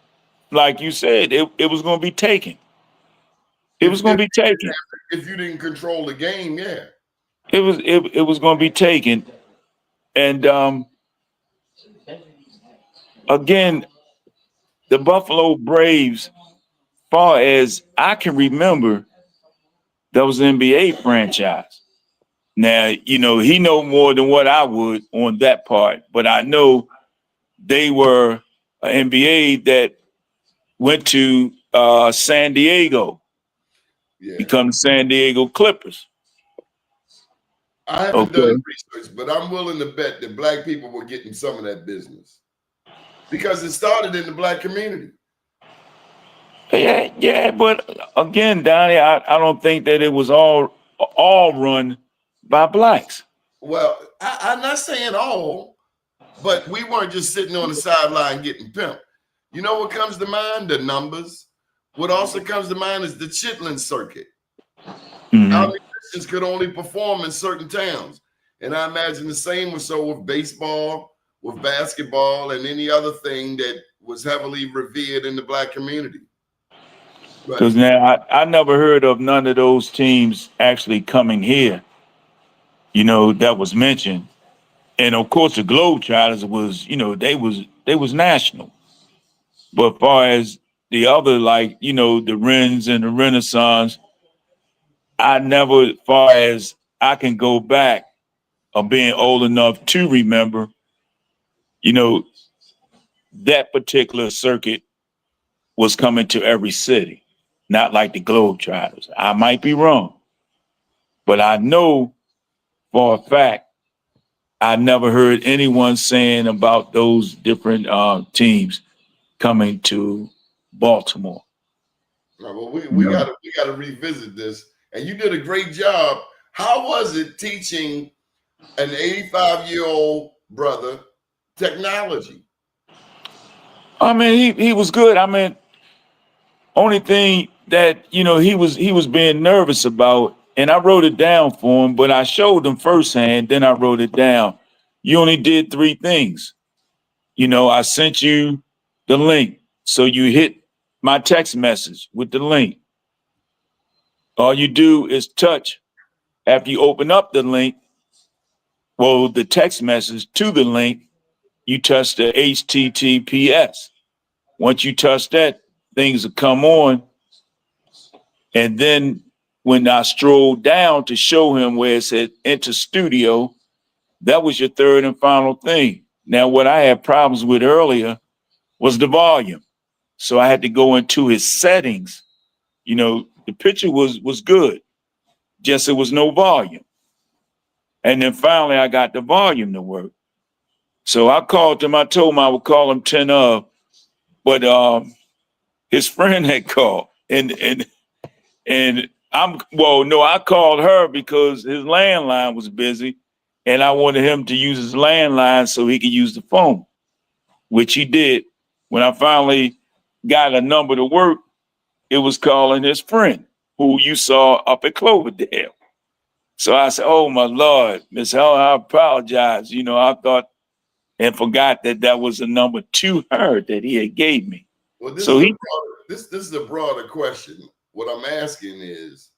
Speaker 4: like you said, it was going to be taken. It was going to be taken.
Speaker 3: If you didn't control the game, yeah.
Speaker 4: It was going to be taken. And again, the Buffalo Braves, far as I can remember, that was an NBA franchise. Now, you know, he know more than what I would on that part, but I know they were an NBA that went to San Diego, become San Diego Clippers.
Speaker 3: I haven't done research, but I'm willing to bet that Black people were getting some of that business because it started in the Black community.
Speaker 4: Yeah, but again, Donnie, I don't think that it was all run by Blacks.
Speaker 3: Well, I'm not saying all, but we weren't just sitting on the sideline getting pimped. You know what comes to mind? The numbers. What also comes to mind is the chitlin circuit.
Speaker 4: Mm-hmm.
Speaker 3: Our musicians could only perform in certain towns. And I imagine the same was so with baseball, with basketball, and any other thing that was heavily revered in the Black community.
Speaker 4: Because now I never heard of none of those teams actually coming here, you know, that was mentioned. And of course the Globetrotters was, you know, they was national. But far as the other, like, you know, the Wrens and the Renaissance, I never, far as I can go back of being old enough to remember, you know, that particular circuit was coming to every city, not like the Globetrotters. I might be wrong, but I know for a fact I never heard anyone saying about those different teams coming to Baltimore.
Speaker 3: Well, we gotta revisit this. And you did a great job. How was it teaching an 85-year-old brother technology?
Speaker 4: I mean, he was good. I mean, only thing that, you know, he was being nervous about, and I wrote it down for him, but I showed him firsthand, then I wrote it down. You only did 3 things. You know, I sent you the link. So you hit my text message with the link. All you do is touch after you open up the link. Well, the text message to the link, you touch the HTTPS. Once you touch that, things will come on. And then when I strolled down to show him where it said enter studio, that was your third and final thing. Now, what I had problems with earlier was the volume. So I had to go into his settings. You know, the picture was good, just it was no volume. And then finally I got the volume to work. So I called him, I told him I would call him 10 of, but his friend had called and I called her because his landline was busy and I wanted him to use his landline so he could use the phone, which he did. When I finally got a number to work, it was calling his friend who you saw up at Cloverdale. So I said, oh my Lord, Miss Helen, I apologize. You know, I thought and forgot that was a number to her that he had gave me.
Speaker 3: Well, this
Speaker 4: So
Speaker 3: this is a broader question. What I'm asking is,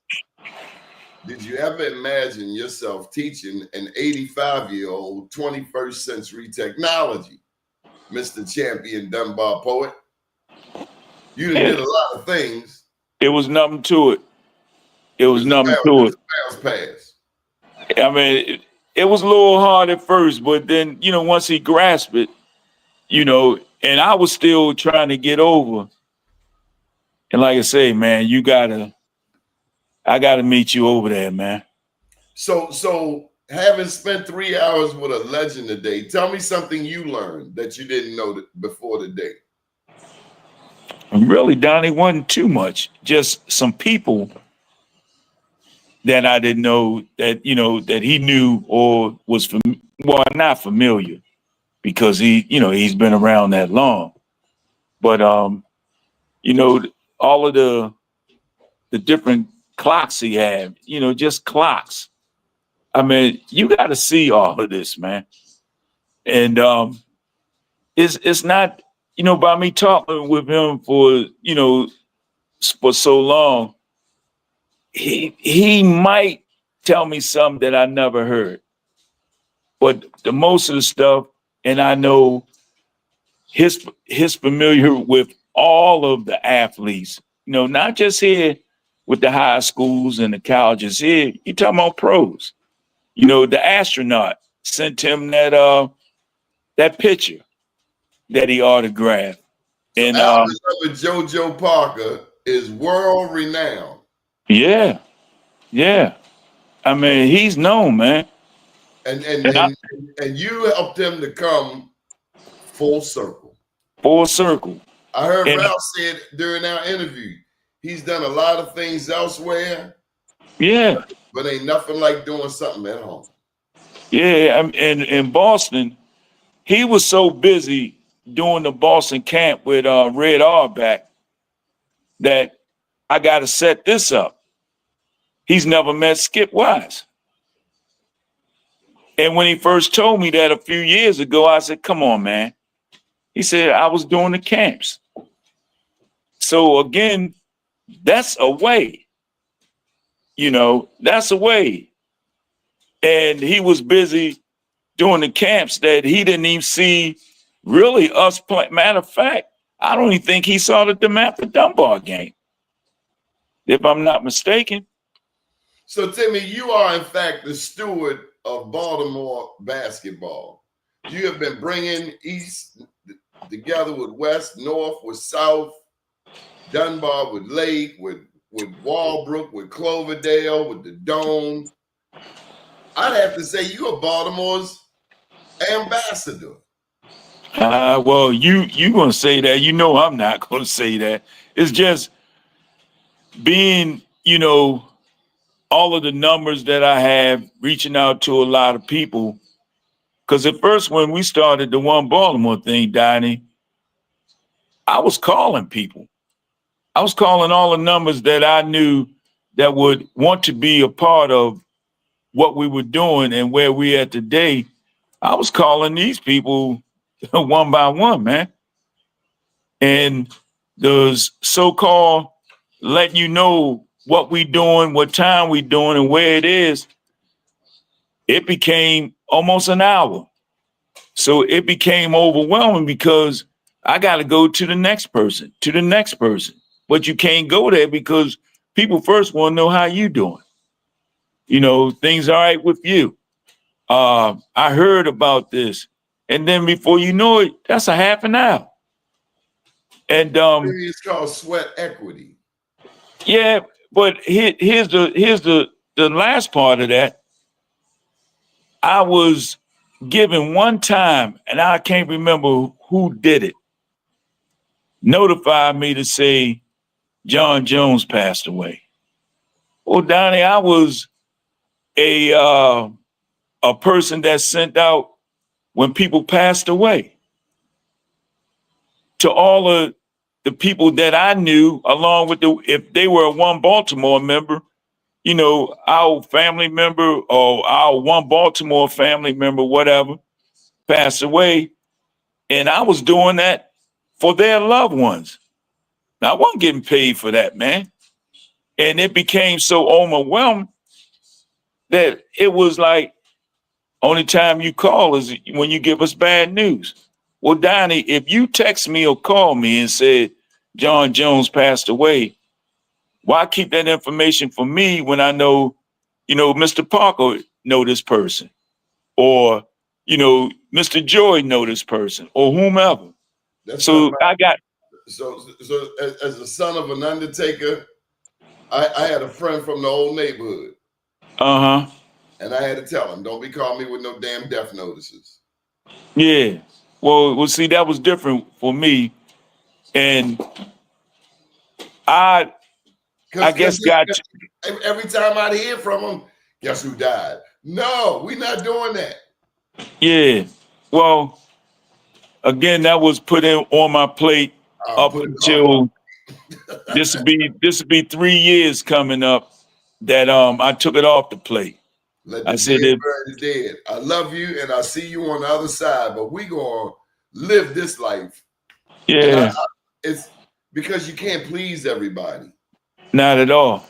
Speaker 3: did you ever imagine yourself teaching an 85-year-old 21st century technology, Mr. Champion Dunbar Poet? You done did a lot of things.
Speaker 4: It was nothing to it. It was nothing to it.
Speaker 3: Pass.
Speaker 4: I mean, it was a little hard at first, but then, you know, once he grasped it, you know, and I was still trying to get over. And like I say, man, I gotta meet you over there, man.
Speaker 3: So having spent 3 hours with a legend today, tell me something you learned that you didn't know before today.
Speaker 4: And really, Donnie, wasn't too much. Just some people that I didn't know that, you know, that he knew or was not familiar because he's been around that long. But you know, all of the different clocks he had, you know, just clocks. I mean, you got to see all of this, man. And it's not, you know, by me talking with him for so long, he might tell me something that I never heard. But the most of the stuff, and I know he's familiar with all of the athletes, you know, not just here with the high schools and the colleges here. You talking about pros. You know, the astronaut sent him that picture that he autographed. And
Speaker 3: JoJo Parker is world renowned.
Speaker 4: Yeah. I mean, he's known, man.
Speaker 3: And you helped him to come full circle.
Speaker 4: Full circle.
Speaker 3: I heard Ralph said during our interview, he's done a lot of things elsewhere.
Speaker 4: Yeah.
Speaker 3: But ain't nothing like doing something at home.
Speaker 4: Yeah, and in Boston, he was so busy doing the Boston camp with Red Auerbach that I got to set this up. He's never met Skip Wise. And when he first told me that a few years ago, I said, come on, man. He said, I was doing the camps. So again, that's a way. You know, that's a way. And he was busy doing the camps that he didn't even see really us play. Matter of fact, I don't even think he saw the DeMatha Dunbar game, if I'm not mistaken.
Speaker 3: So, Timmy, you are, in fact, the steward of Baltimore basketball. You have been bringing East together with West, North with South, Dunbar with Lake, with Walbrook, with Cloverdale, with the Dome. I'd have to say you are Baltimore's ambassador.
Speaker 4: Well, you gonna say that. You know I'm not gonna say that. It's just being, you know, all of the numbers that I have, reaching out to a lot of people. Because at first, when we started the One Baltimore thing, Donnie, I was calling people. I was calling all the numbers that I knew that would want to be a part of what we were doing and where we at today. I was calling these people one by one, man. And those so-called letting you know what we doing, what time we doing, and where it is, it became almost an hour. So it became overwhelming because I got to go to the next person, to the next person. But you can't go there because people first want to know how you doing. You know, things all right with you. I heard about this. And then before you know it, that's a half an hour. And
Speaker 3: Maybe it's called sweat equity.
Speaker 4: yeah, but here's the last part of that. I was given one time, and I can't remember who did it, notified me to say John Jones passed away. Well, Donnie, I was a person that sent out when people passed away to all of the people that I knew, along with if they were a One Baltimore member, you know, our family member or our One Baltimore family member, whatever, passed away. And I was doing that for their loved ones. Now, I wasn't getting paid for that, man. And it became so overwhelming that it was like, only time you call is when you give us bad news. Well, Donnie, if you text me or call me and said John Jones passed away, why keep that information for me when I know, you know, Mr. Parker know this person, or you know, Mr. Joy know this person, or whomever.
Speaker 3: That's not
Speaker 4: So
Speaker 3: my,
Speaker 4: I got
Speaker 3: so as the son of an undertaker, I had a friend from the old neighborhood,
Speaker 4: uh-huh.
Speaker 3: and I had to tell him, don't be calling me with no damn death notices.
Speaker 4: Yeah. Well, see, that was different for me, and I
Speaker 3: Because
Speaker 4: guess got
Speaker 3: every time I'd hear from him, guess who died? No, we're not doing that.
Speaker 4: yeah. Well, again, that was put in on my plate
Speaker 3: I'll
Speaker 4: up
Speaker 3: put it on.
Speaker 4: until this will be 3 years coming up that I took it off the plate.
Speaker 3: Let
Speaker 4: I
Speaker 3: the
Speaker 4: said
Speaker 3: dead
Speaker 4: it,
Speaker 3: bury the dead. I love you, and I see you on the other side, but we gonna live this life. And
Speaker 4: yeah,
Speaker 3: it's because you can't please everybody.
Speaker 4: not at all.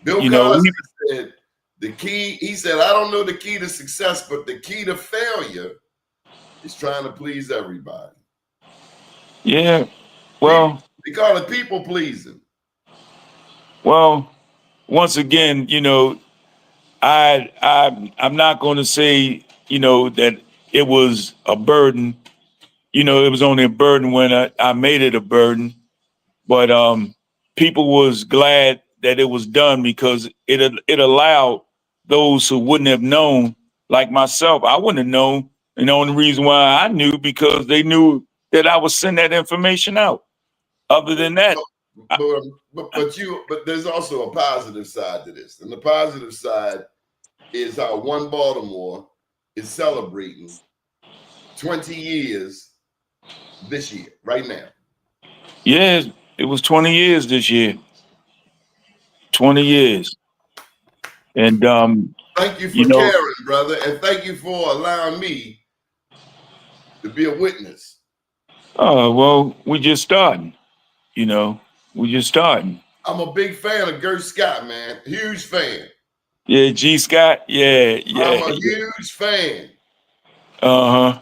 Speaker 3: Bill
Speaker 4: You know,
Speaker 3: Cosby said the key. He said, "I don't know the key to success, but the key to failure is trying to please everybody."
Speaker 4: yeah. Well,
Speaker 3: They call it people pleasing.
Speaker 4: well. Once again, you know, I'm not going to say, you know, that it was a burden. You know, it was only a burden when I made it a burden. But people was glad that it was done because it allowed those who wouldn't have known, like myself, I wouldn't have known. And the only reason why I knew because they knew that I would send that information out. Other than that, I,
Speaker 3: But there's also a positive side to this, and the positive side is how One Baltimore is celebrating 20 years this year, right now.
Speaker 4: yeah, it was 20 years this year. 20 years. And
Speaker 3: Thank you
Speaker 4: you
Speaker 3: for
Speaker 4: know,
Speaker 3: caring, brother, and thank you for allowing me to be a witness.
Speaker 4: oh well, we just starting, you know. We just starting.
Speaker 3: I'm a big fan of Gert Scott, man. Huge fan.
Speaker 4: Yeah, G Scott, yeah,
Speaker 3: I'm
Speaker 4: yeah,
Speaker 3: a
Speaker 4: yeah.
Speaker 3: huge fan.
Speaker 4: Uh-huh.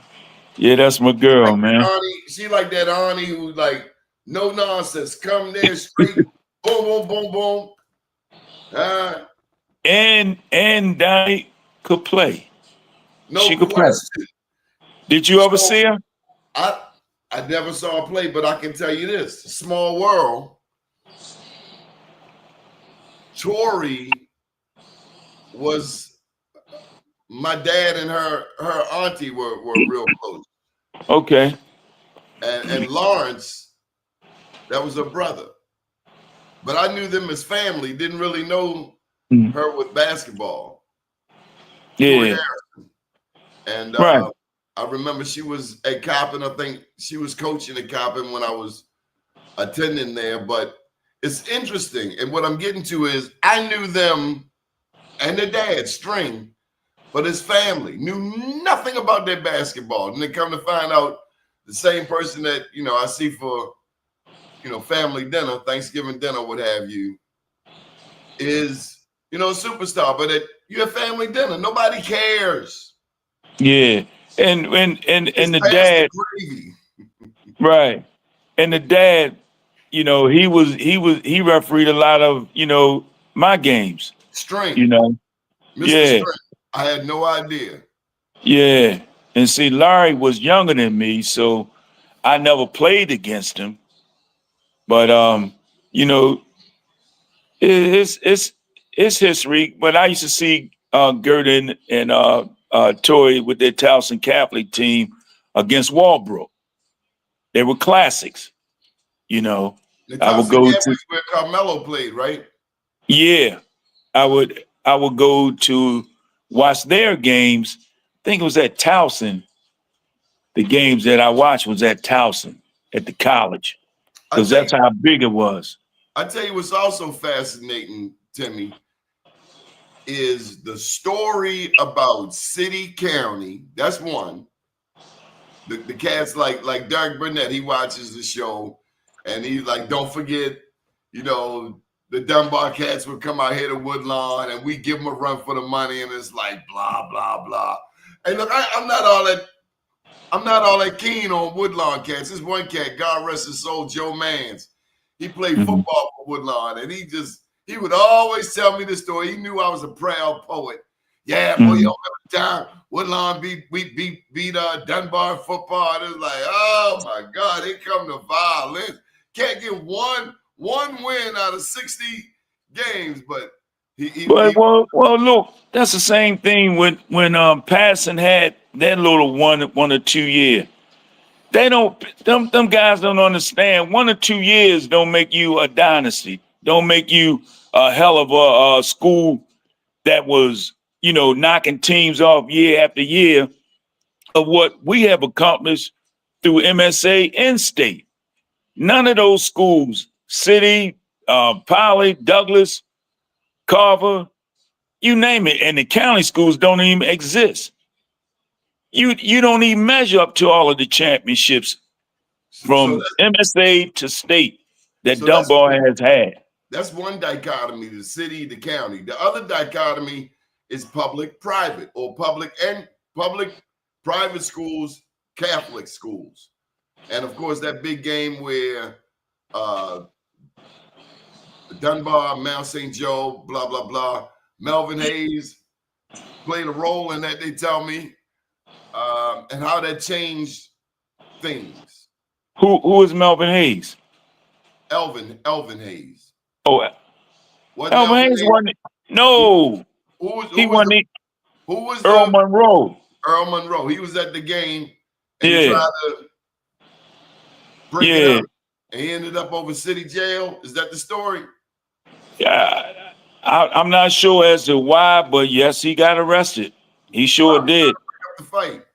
Speaker 4: Yeah, that's my
Speaker 3: Like
Speaker 4: girl, man.
Speaker 3: Arnie, she like that Arnie who like no nonsense, come there straight, boom, boom, boom, boom.
Speaker 4: And Donnie could play.
Speaker 3: No
Speaker 4: She could play.
Speaker 3: question.
Speaker 4: Did you ever
Speaker 3: So
Speaker 4: see her?
Speaker 3: I never saw her play, but I can tell you this: small world. Tori was my dad and her auntie were real close,
Speaker 4: Okay.
Speaker 3: and Lawrence, that was her brother. But I knew them as family. Didn't really know
Speaker 4: Mm.
Speaker 3: her with basketball. Tori
Speaker 4: Yeah.
Speaker 3: Harrison. And
Speaker 4: Right.
Speaker 3: I remember she was at Coppin. I think she was coaching at Coppin when I was attending there. But it's interesting. And what I'm getting to is I knew them and their dad, String, but his family knew nothing about their basketball. And they come to find out the same person that, you know, I see for, you know, family dinner, Thanksgiving dinner, what have you, is, you know, a superstar. But at your family dinner, nobody cares.
Speaker 4: Yeah. And
Speaker 3: It's
Speaker 4: the
Speaker 3: past the
Speaker 4: dad,
Speaker 3: gravy.
Speaker 4: right. And the dad, he refereed a lot of, my games,
Speaker 3: Strength,
Speaker 4: you know.
Speaker 3: Mr.
Speaker 4: Yeah.
Speaker 3: Strength. I had no idea.
Speaker 4: Yeah. And see, Larry was younger than me, so I never played against him. But you know, it's history. But I used to see Gurdon and Toy with their Towson Catholic team against Walbrook. They were classics. You know,
Speaker 3: The
Speaker 4: I would
Speaker 3: Thompson
Speaker 4: go
Speaker 3: Gap
Speaker 4: to
Speaker 3: is where Carmelo played, right?
Speaker 4: yeah, I would go to watch their games. I think it was at Towson. The games that I watched was at Towson at the college
Speaker 3: I
Speaker 4: because
Speaker 3: tell
Speaker 4: that's
Speaker 3: you,
Speaker 4: how big it was.
Speaker 3: I tell you what's also fascinating, Timmy, is the story about City County. That's one. The cats like Derek Burnett, he watches the show and he's like, don't forget, you know, the Dunbar cats would come out here to Woodlawn and we give them a run for the money, and it's like blah blah blah. Hey, look, I'm not all that keen on Woodlawn cats. This one cat, God rest his soul, Joe Mans. He played
Speaker 4: Mhm.
Speaker 3: football for Woodlawn, and he would always tell me the story. He knew I was a proud poet. Yeah, boy, you
Speaker 4: Mhm.
Speaker 3: remember the time Woodlawn beat Dunbar football. And it was like, oh my God, here come the violence. Can't get one win out of 60 games, but
Speaker 4: But
Speaker 3: he
Speaker 4: well, look, that's the same thing when Patterson had that little 1 or 2 year. They don't them guys don't understand. 1 or 2 years don't make you a dynasty. Don't make you a hell of a school that was knocking teams off year after year of what we have accomplished through MSA and state. None of those schools, City, Poly, Douglas, Carver, you name it, and the county schools don't even exist. You don't even measure up to all of the championships
Speaker 3: so
Speaker 4: from MSA to state that
Speaker 3: so that's
Speaker 4: Dunbar has had.
Speaker 3: That's one dichotomy, the city, the county. The other dichotomy is public, private, or public, private schools, Catholic schools. And of course, that big game where uh, Dunbar, Mount St. Joe, blah, blah, blah. Melvin Hayes played a role in that, they tell me, and how that changed things.
Speaker 4: Who is Melvin Hayes?
Speaker 3: Elvin Hayes.
Speaker 4: Oh,
Speaker 3: Wasn't
Speaker 4: Melvin
Speaker 3: Elvin
Speaker 4: Hayes
Speaker 3: Hayes?
Speaker 4: wasn't. No,
Speaker 3: Who
Speaker 4: he
Speaker 3: was
Speaker 4: wasn't.
Speaker 3: who was
Speaker 4: Earl
Speaker 3: the
Speaker 4: Monroe.
Speaker 3: Earl Monroe? He was at the game and he
Speaker 4: Yeah,
Speaker 3: tried to break it
Speaker 4: yeah,
Speaker 3: up, and he ended up over city jail. Is that the story?
Speaker 4: yeah. I'm not sure as to why, but yes, he got arrested. He sure
Speaker 3: Probably trying
Speaker 4: did.
Speaker 3: to break up the fight.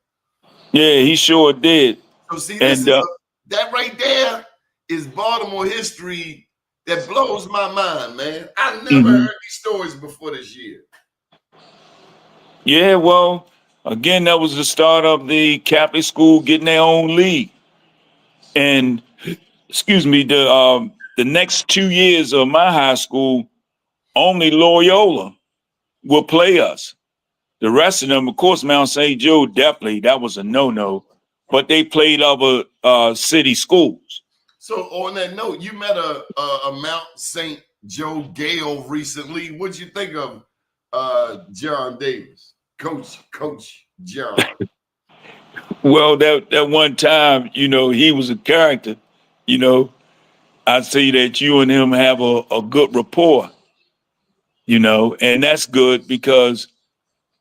Speaker 4: Yeah, he sure did.
Speaker 3: So see,
Speaker 4: And
Speaker 3: that right there is Baltimore history that blows my mind, man. I never
Speaker 4: mhm.
Speaker 3: heard these stories before this year.
Speaker 4: Yeah, well, again, that was the start of the Catholic school getting their own league. And excuse me, the next 2 years of my high school, only Loyola will play us. The rest of them, of course, Mount St. Joe, definitely, that was a no-no. But they played other city schools.
Speaker 3: So on that note, you met a Mount St. Joe Gale recently. What'd you think of John Davis, Coach John?
Speaker 4: Well, that one time, he was a character. You know, I see that you and him have a good rapport, and that's good because,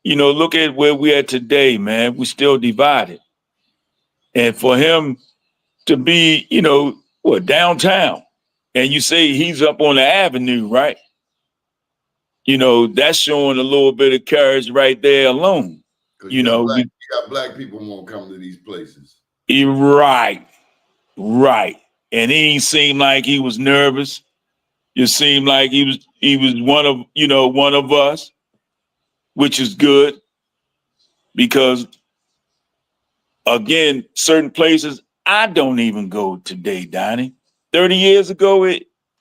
Speaker 4: look at where we're at today, man. We're still divided. And for him to be, downtown, and you say he's up on the avenue, right? That's showing a little bit of courage right there alone.
Speaker 3: Because
Speaker 4: You know,
Speaker 3: you got black people won't come to these places.
Speaker 4: right, right. And he ain't seemed like he was nervous. It seemed like he was one of us, which is good because again, certain places I don't even go today, Donnie. 30 years ago,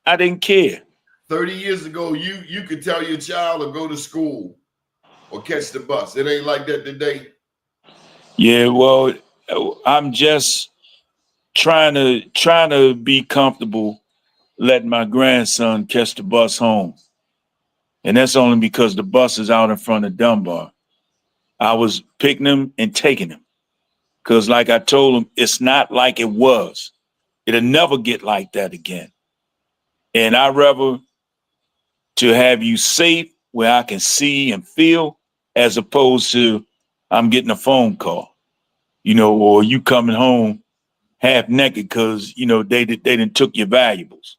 Speaker 4: I didn't care.
Speaker 3: 30 years ago, you could tell your child to go to school or catch the bus. It ain't like that today.
Speaker 4: Yeah, well, I'm just trying to be comfortable letting my grandson catch the bus home. And that's only because the bus is out in front of Dunbar. I was picking him and taking him. Because like I told him, it's not like it was. It'll never get like that again. And I'd rather to have you safe where I can see and feel as opposed to I'm getting a phone call, or you coming home half naked because, they didn't took your valuables.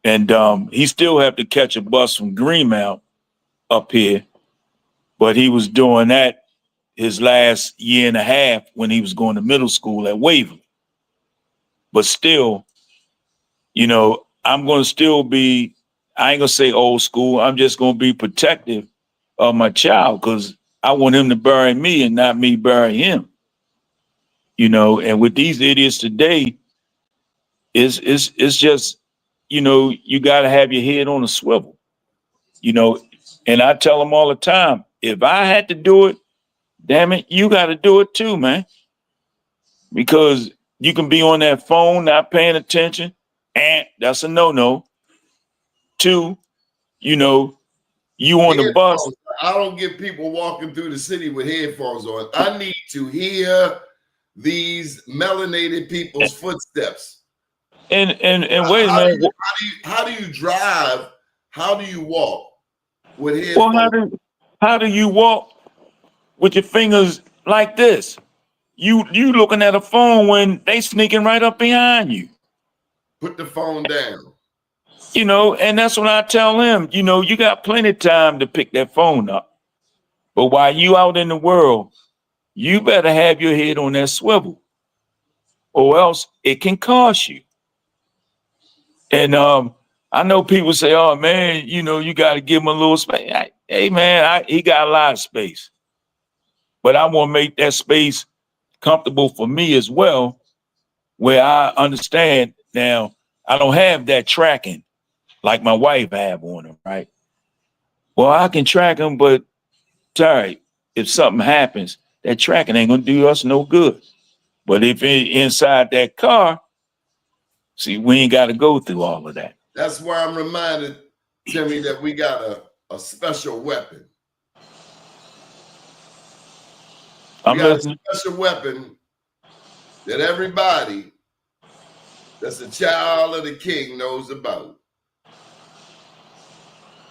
Speaker 4: And he still have to catch a bus from Greenmount up here, but he was doing that his last year and a half when he was going to middle school at Waverly. But still, I'm going to still be, I ain't going to say old school. I'm just going to be protective of my child because I want him to bury me and not me bury him. And with these idiots today, it's just, you got to have your head on a swivel, you know, and I tell them all the time, if I had to do it, damn it, you got to do it too, man, because you can be on that phone, not paying attention, and that's a no-no. Two, you know, you on the bus.
Speaker 3: Headphones. I don't get people walking through the city with headphones on. I need to hear these melanated people's footsteps.
Speaker 4: And wait a minute.
Speaker 3: How do you drive? How do you walk with
Speaker 4: Well,
Speaker 3: headphones?
Speaker 4: how do you walk with your fingers like this? You looking at a phone when they sneaking right up behind you.
Speaker 3: Put the phone down.
Speaker 4: And that's what I tell him. You got plenty of time to pick that phone up. But while you out in the world, you better have your head on that swivel, or else it can cost you. And I know people say, "Oh man, you got to give him a little space." Hey man, he got a lot of space, but I want to make that space comfortable for me as well, where I understand now I don't have that tracking like my wife have on him, right? Well, I can track him, but sorry, if something happens, that tracking ain't gonna do us no good. But if inside that car, see, we ain't got to go through all of that.
Speaker 3: That's why I'm reminded, Timmy, that we got a special weapon. We got a special weapon that everybody that's a child of the king knows about.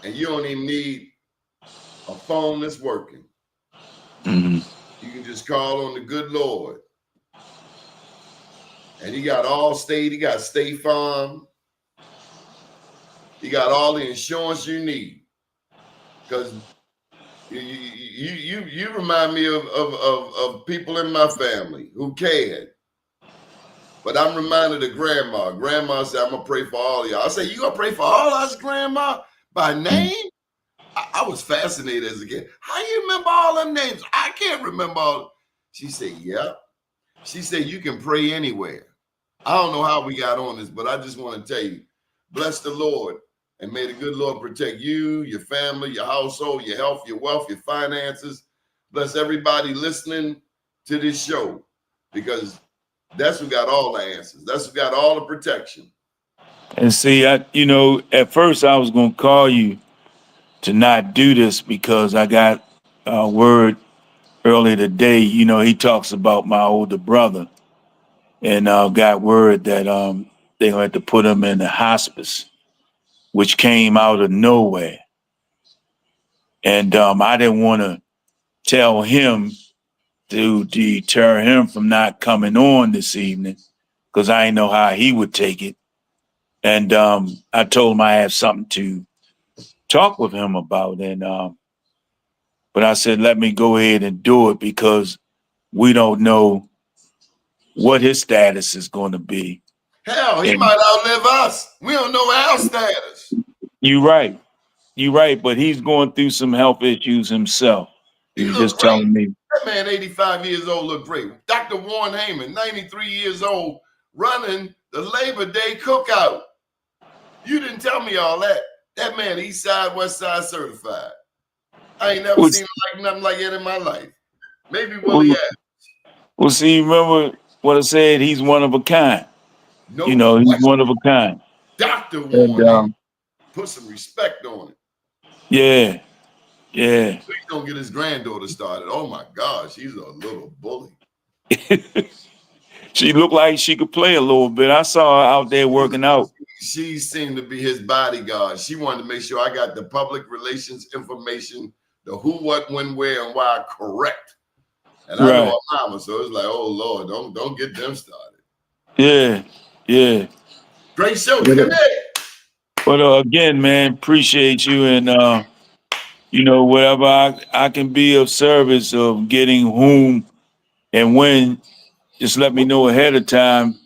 Speaker 3: And you don't even need a phone that's working.
Speaker 4: Mm-hmm.
Speaker 3: You can just call on the good Lord. And you got Allstate, you got State Farm. You got all the insurance you need. Because you remind me of people in my family who cared. But I'm reminded of Grandma. Grandma said, I'm going to pray for all of y'all. I said, you going to pray for all us, Grandma? By name? I was fascinated as a kid. How you remember all them names? I can't remember all. She said, yeah. She said, you can pray anywhere. I don't know how we got on this, but I just want to tell you, bless the Lord, and may the good Lord protect you, your family, your household, your health, your wealth, your finances. Bless everybody listening to this show, because that's who got all the answers. That's who got all the protection.
Speaker 4: And see, at first I was going to call you to not do this because I got a word earlier today. He talks about my older brother, and got word that they had to put him in the hospice, which came out of nowhere. And I didn't want to tell him to deter him from not coming on this evening because I didn't know how he would take it. And I told him I had something to talk with him about. And but I said, let me go ahead and do it because we don't know what his status is going to be.
Speaker 3: Hell, he might outlive us. We don't know our status.
Speaker 4: You're right. You're right. But he's going through some health issues himself. He was just telling me.
Speaker 3: That man, 85 years old, looked great. Dr. Warren Heyman, 93 years old, running the Labor Day cookout. You didn't tell me all that. That man, East Side, West Side certified. I ain't never seen nothing like it in my life. Maybe
Speaker 4: Well,
Speaker 3: Willie Adams.
Speaker 4: well, see, remember what I said? He's one of a kind.
Speaker 3: No
Speaker 4: You know, he's
Speaker 3: question.
Speaker 4: one of a kind.
Speaker 3: Dr.
Speaker 4: And
Speaker 3: Warren Hayman. Put some respect on it.
Speaker 4: yeah, yeah.
Speaker 3: Please don't get his granddaughter started. Oh my God, she's a little bully.
Speaker 4: She looked like she could play a little bit. I saw her out there working out.
Speaker 3: She seemed to be his bodyguard. She wanted to make sure I got the public relations information, the who, what, when, where, and why correct. And I know
Speaker 4: Right.
Speaker 3: her mama, so it's like, oh Lord, don't get them started.
Speaker 4: Yeah, yeah.
Speaker 3: Great show, Timmy.
Speaker 4: But again, man, appreciate you, and you know, whatever I can be of service of getting whom and when, just let me know ahead of time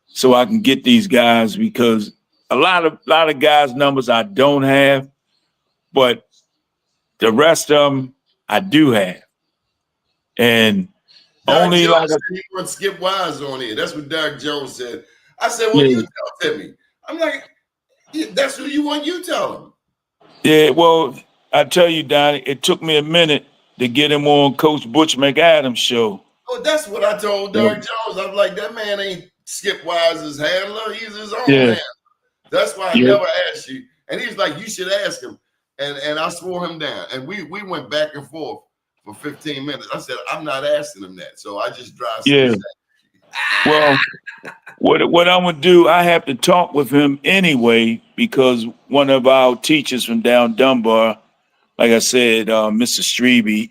Speaker 4: so I can get these guys, because a lot of guys' numbers I don't have, but the rest of them I do have. And
Speaker 3: Derek
Speaker 4: only like
Speaker 3: Jones said he wants Skip Wise on here. That's what Derek Jones said. I said, well,
Speaker 4: yeah,
Speaker 3: you tell Timmy. I'm like, yeah, that's who you want. You tell him.
Speaker 4: yeah, well, I tell you, Donnie, it took me a minute to get him on Coach Butch McAdams' show.
Speaker 3: Oh, that's what I told Derek Jones. I'm like, that man ain't Skip Wise's handler. He's his own
Speaker 4: Yeah,
Speaker 3: handler. That's why I
Speaker 4: yeah,
Speaker 3: never asked you. And he was like, you should ask him. And I swore him down. And we went back and forth for 15 minutes. I said, I'm not asking him that. So I just dry
Speaker 4: yeah. Well, what I'm gonna do, I have to talk with him anyway, because one of our teachers from down Dunbar, like I said, Mr. Strebe,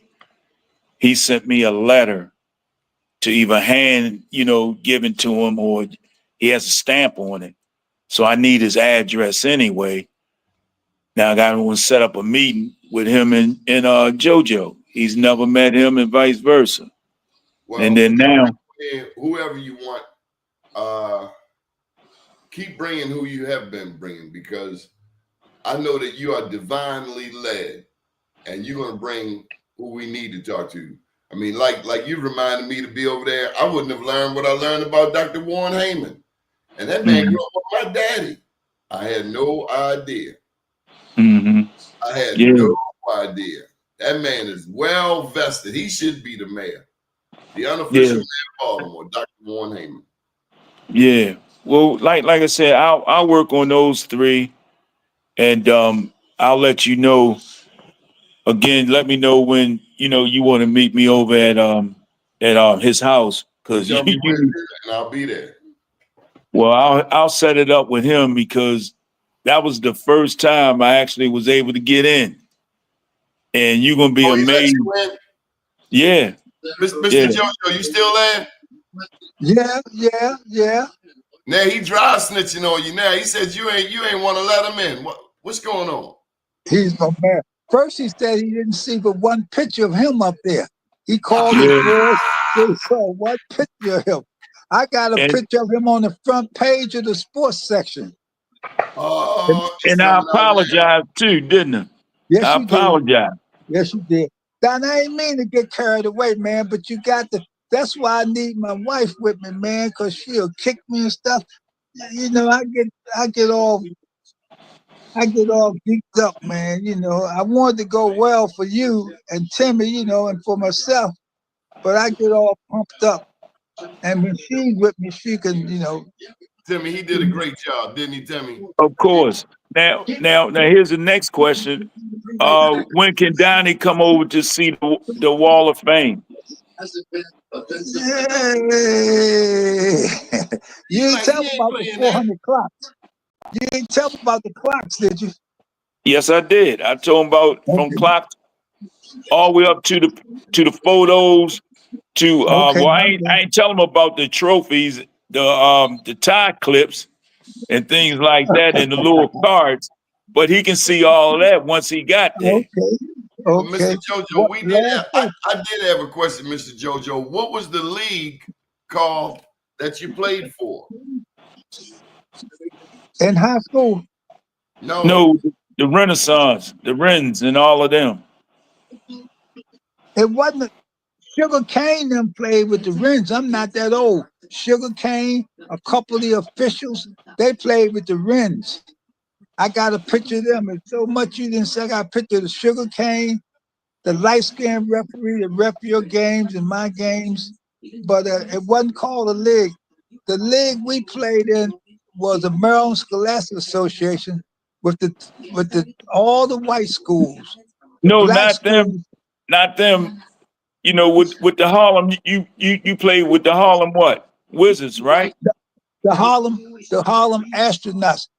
Speaker 4: he sent me a letter to either hand, you know, given to him, or he has a stamp on it. So I need his address anyway. Now I got to set up a meeting with him and JoJo. He's never met him, and vice versa.
Speaker 3: Well,
Speaker 4: And then now,
Speaker 3: whoever you want, keep bringing who you have been bringing, because I know that you are divinely led, and you're going to bring who we need to talk to. I mean, like you reminded me to be over there. I wouldn't have learned what I learned about Dr. Warren Hayman. And that man grew up with my daddy. I had no idea. I had no idea. That man is well vested. He should be the mayor. The unofficial mayor of Baltimore, Dr. Warren Hayman.
Speaker 4: Yeah. Well, like I said, I'll work on those three, and I'll let you know. Again, let me know when you want to meet me over at his house, because
Speaker 3: Tell me where it is, and I'll be there.
Speaker 4: well, I'll set it up with him, because that was the first time I actually was able to get in, and you're gonna be amazed. Yeah,
Speaker 3: Mr.
Speaker 4: yeah.
Speaker 3: JoJo, you still there?
Speaker 5: Yeah.
Speaker 3: Now he dry snitching on you. Now he says you ain't want to let him in. What's going on?
Speaker 5: He's my man. First, he said he didn't see but one picture of him up there. He called his boys. They saw one picture of him. I got a picture of him on the front page of the sports section.
Speaker 3: Oh,
Speaker 4: and I apologize too, didn't I?
Speaker 5: Yes,
Speaker 4: I
Speaker 5: you
Speaker 4: apologize.
Speaker 5: did. Yes, you did. Don, I ain't mean to get carried away, man, but you got to. That's why I need my wife with me, man, because she'll kick me and stuff. You know, I get all geeked up, man. You know, I wanted to go well for you and Timmy, you know, and for myself, but I get all pumped up. And when she's with me, she can, you know.
Speaker 3: Timmy, he did a great job, didn't he, Timmy?
Speaker 4: Of course. Now, here's the next question. When can Donnie come over to see the Wall of Fame?
Speaker 5: Hey. You didn't tell me about the 400 clocks. You didn't tell me about the clocks, did you?
Speaker 4: Yes, I did. I told him about from clocks all the way up to the photos. To well, I ain't tell him about the trophies, the tie clips, and things like that, and the little cards. But he can see all of that once he got there.
Speaker 5: Okay.
Speaker 3: Mr. JoJo, I did have a question, Mr. JoJo. What was the league called that you played for?
Speaker 5: In high school?
Speaker 4: No, the Renaissance, the Wrens, and all of them.
Speaker 5: It wasn't. Sugar Cane them played with the Wrens. I'm not that old. Sugar Cane, a couple of the officials, they played with the Wrens. I got a picture of them. It's so much you didn't say. I got a picture of the Sugar Cane the light-skinned referee that ref your games and my games, but it wasn't called a league. The league we played in was the Maryland Scholastic Association with the all the white schools. The
Speaker 4: No,
Speaker 5: black
Speaker 4: not them.
Speaker 5: schools,
Speaker 4: Not them. You know, with the Harlem, you played with the Harlem what? Wizards, right?
Speaker 5: the Harlem Astronauts.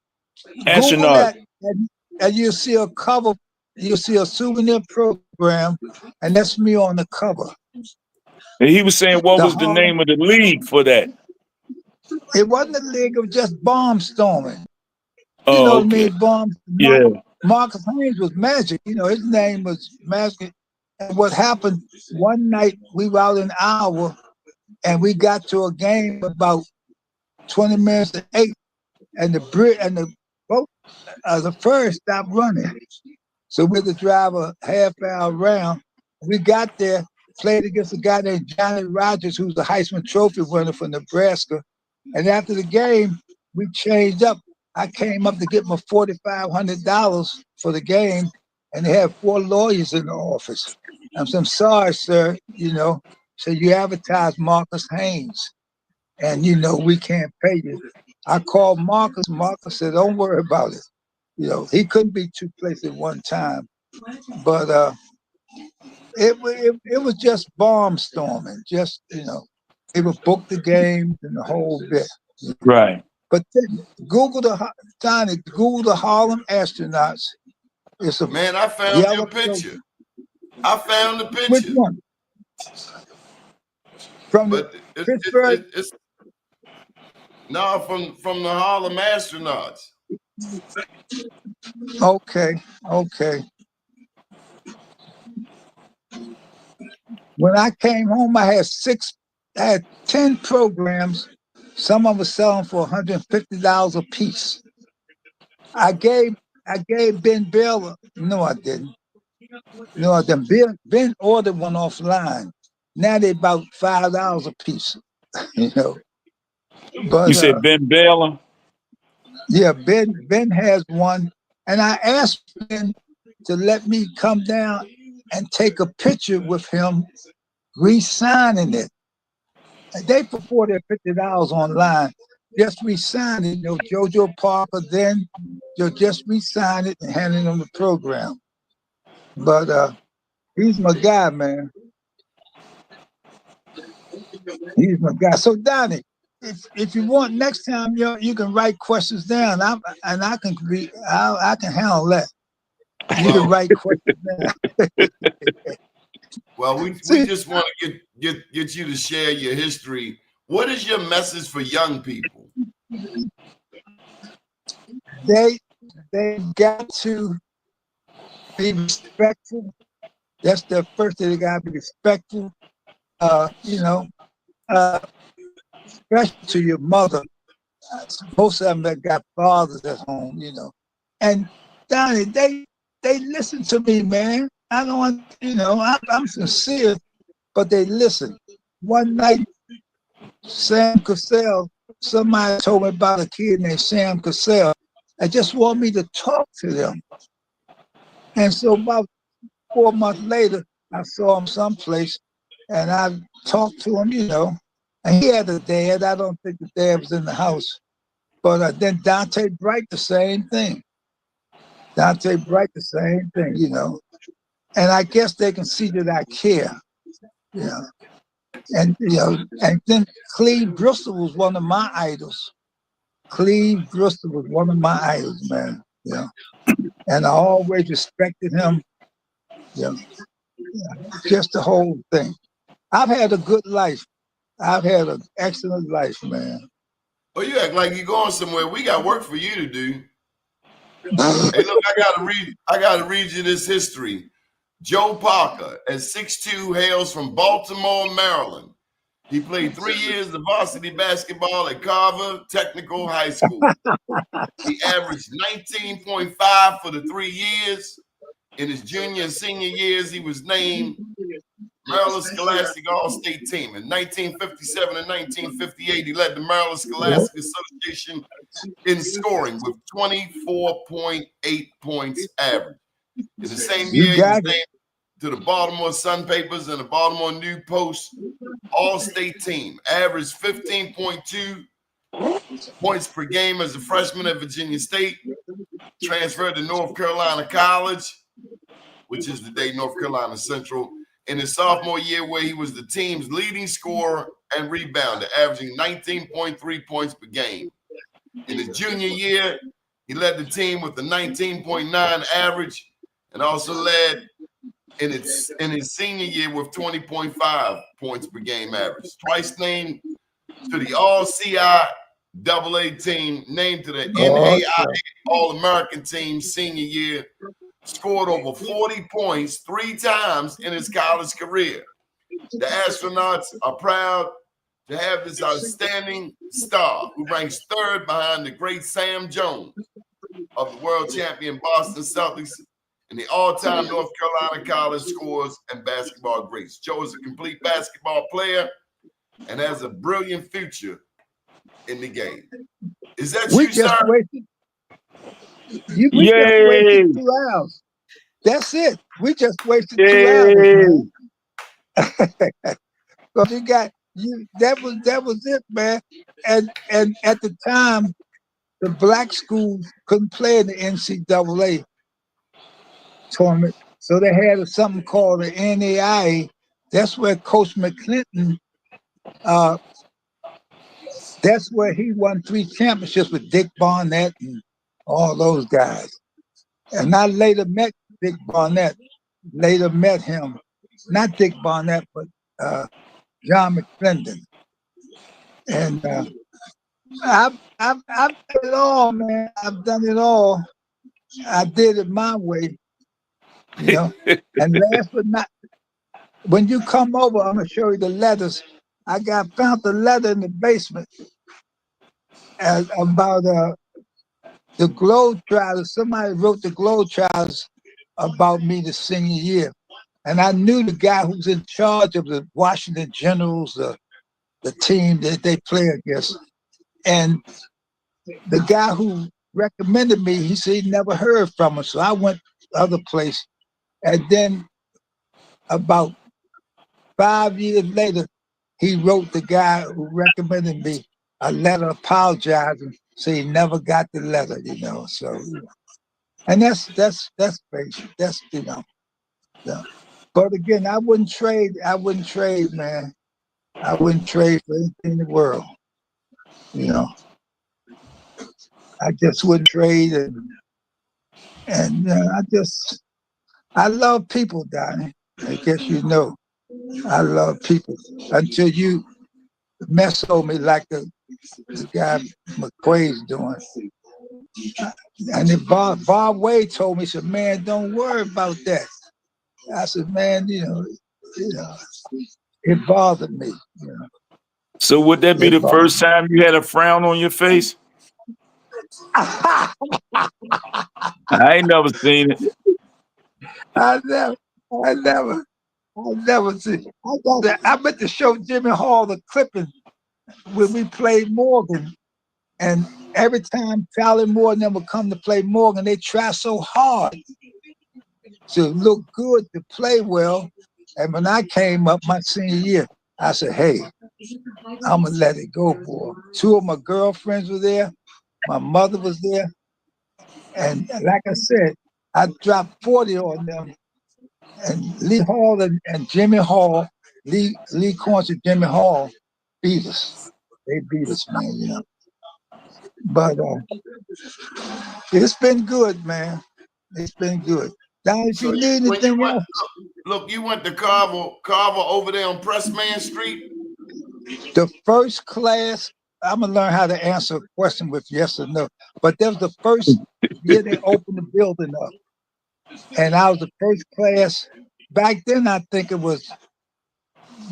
Speaker 5: Google
Speaker 4: Astronauts.
Speaker 5: that, and you'll see a cover. You'll see a souvenir program, and that's me on the cover.
Speaker 4: And he was saying, what
Speaker 5: The
Speaker 4: was the
Speaker 5: Harlem.
Speaker 4: name of the league for that?
Speaker 5: It wasn't a league of just bomb storming. You know
Speaker 4: Oh,
Speaker 5: what I
Speaker 4: okay.
Speaker 5: mean? Bombs.
Speaker 4: Yeah.
Speaker 5: Marcus Haynes was Magic. You know, his name was Magic. And what happened one night, we were out in Iowa, and we got to a game about 20 minutes to 8, and the boat, the ferry stopped running. So we had to drive a half hour around. We got there, played against a guy named Johnny Rogers, who's the Heisman Trophy winner from Nebraska. And after the game, we changed up. I came up to get my $4,500 for the game, and they had 4 lawyers in the office. I said, I'm sorry, sir. You know, so you advertised Marcus Haynes, and you know we can't pay you. I called Marcus. Marcus said, don't worry about it. You know, he couldn't be 2 places at one time, but it was just bomb storming. Just, you know, they would book the games and the whole bit.
Speaker 4: Right.
Speaker 5: But then Google the Harlem Astronauts. It's a
Speaker 3: Man, I found
Speaker 5: yellow
Speaker 3: your picture. I found the
Speaker 5: Which
Speaker 3: picture.
Speaker 5: one? From
Speaker 3: But
Speaker 5: Pittsburgh?
Speaker 3: it's no from the Harlem Astronauts.
Speaker 5: Okay. When I came home, I had 10 programs. Some of them selling for $150 a piece. I gave Ben Baylor. No, I didn't. Ben ordered one offline. Now they about $5 a piece. You know.
Speaker 4: You
Speaker 5: But
Speaker 4: said Ben Baylor?
Speaker 5: yeah, Ben has one. And I asked Ben to let me come down and take a picture with him re-signing it. They put $40 or $50 online. Just re-sign it. You know, JoJo Parker, then you'll just re-sign it and hand it on the program. But he's my guy, man. He's my guy. So Donnie, if you want next time, you can write questions down. I can handle that. You can write questions down.
Speaker 3: Well, we just want to get you to share your history. What is your message for young people?
Speaker 5: They got to be respectful. That's the first thing. They got to be respectful. You know, especially to your mother. Most of them that got fathers at home, you know. And Donnie, they listen to me, man. I don't want, you know, I'm sincere, but they listen. One night, Sam Cassell, somebody told me about a kid named Sam Cassell. I just want me to talk to them. And so about 4 months later, I saw him someplace, and I talked to him, you know. And he had a dad. I don't think the dad was in the house. But then Dante Bright, the same thing. You know. And I guess they can see that I care, you know. And, you know, and then Cleve Bristol was one of my idols. Man. You know. And I always respected him. You know. Just the whole thing. I've had a good life. I've had an excellent life, man.
Speaker 3: Oh, you act like you're going somewhere. We got work for you to do. Hey, look, I gotta read you this history. Joe Parker, at 6'2", hails from Baltimore, Maryland. He played 3 years of varsity basketball at Carver Technical High School. He averaged 19.5 for the 3 years. In his junior and senior years, he was named Maryland Scholastic All-State Team. In 1957 and 1958, he led the Maryland Scholastic Association in scoring with 24.8 points average. In the same year, he was named to the Baltimore Sun Papers and the Baltimore News Post All-State team. Averaged 15.2 points per game as a freshman at Virginia State. Transferred to North Carolina College, which is today North Carolina Central, in his sophomore year, where he was the team's leading scorer and rebounder, averaging 19.3 points per game. In his junior year, he led the team with a 19.9 average and also led in his senior year with 20.5 points per game average. Twice named to the All-CIAA team, named to the NAIA All-American team senior year, scored over 40 points 3 times in his college career. The astronauts are proud to have this outstanding star who ranks 3rd behind the great Sam Jones of the world champion Boston Celtics and the all-time North Carolina college scorers and basketball greats. Joe is a complete basketball player and has a brilliant future in the game. Is that
Speaker 5: We
Speaker 3: you,
Speaker 5: just
Speaker 3: sir?
Speaker 5: wasted. We just wasted 2 hours. That's it. We just wasted 2 hours, man. Because you got you. That was it, man. And at the time, the black schools couldn't play in the NCAA tournament, so they had something called the NAIA. That's where Coach McClinton. That's where he won 3 championships with Dick Barnett and all those guys. And I later met Dick Barnett. Later met him, not Dick Barnett, but John McClendon. And I've done it all, man. I've done it all. I did it my way, you know. And last but not, when you come over, I'm gonna show you the letters. I found the letter in the basement about the Globetrotters. Somebody wrote the Globetrotters about me the senior year. And I knew the guy who's in charge of the Washington Generals, the team that they play against. And the guy who recommended me, he said he never heard from him. So I went to other place. And then about 5 years later, he wrote the guy who recommended me a letter apologizing, so he never got the letter, you know. So, and that's basic. That's, you know. Yeah. But again, I wouldn't trade, man. I wouldn't trade for anything in the world. You know. I just wouldn't trade, and I love people, Donnie. I guess you know. I love people until you mess on me like the guy McQuaid's doing. And then Bob Wade told me, he said, man, don't worry about that. I said, man, you know, it bothered me. You know.
Speaker 4: So would that be the first time you had a frown on your face?
Speaker 5: I
Speaker 4: ain't never seen it.
Speaker 5: never see. I meant to show Jimmy Hall the clipping when we played Morgan, and every time Charlie Moore and them would come to play Morgan, they try so hard to look good, to play well. And when I came up my senior year, I said, hey, I'm gonna let it go, boy. 2 of my girlfriends were there, my mother was there, and like I said, I dropped 40 on them. And Lee Hall and Jimmy Hall, Lee Corns and Jimmy Hall beat us. They beat us, man, you know. But it's been good, man. It's been good. Now, if you need anything else.
Speaker 3: Look, you went to Carver over there on Pressman Street?
Speaker 5: The first class, I'm going to learn how to answer a question with yes or no. But that was the first year they opened the building up. And I was the first class. Back then, I think it was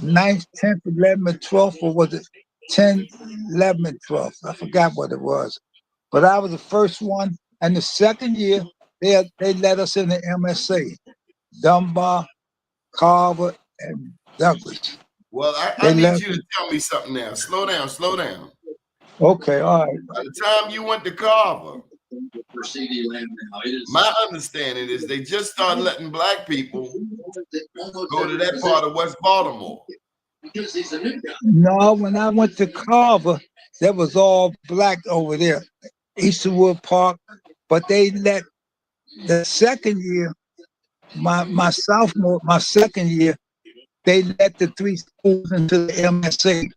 Speaker 5: 9th, 10th, 11th, and 12th, or was it 10, 11, and 12th? I forgot what it was. But I was the first one. And the second year, they let us in the MSA. Dunbar, Carver, and Douglas.
Speaker 3: Well, I need you to tell me something now. Slow down.
Speaker 5: Okay, all right.
Speaker 3: By the time you went to Carver, my understanding is they just started letting black people Go to that part of West Baltimore.
Speaker 5: No, when I went to Carver, that was all black over there, Easterwood Park. But they let the second year, my second year, they let the three schools into the MSA.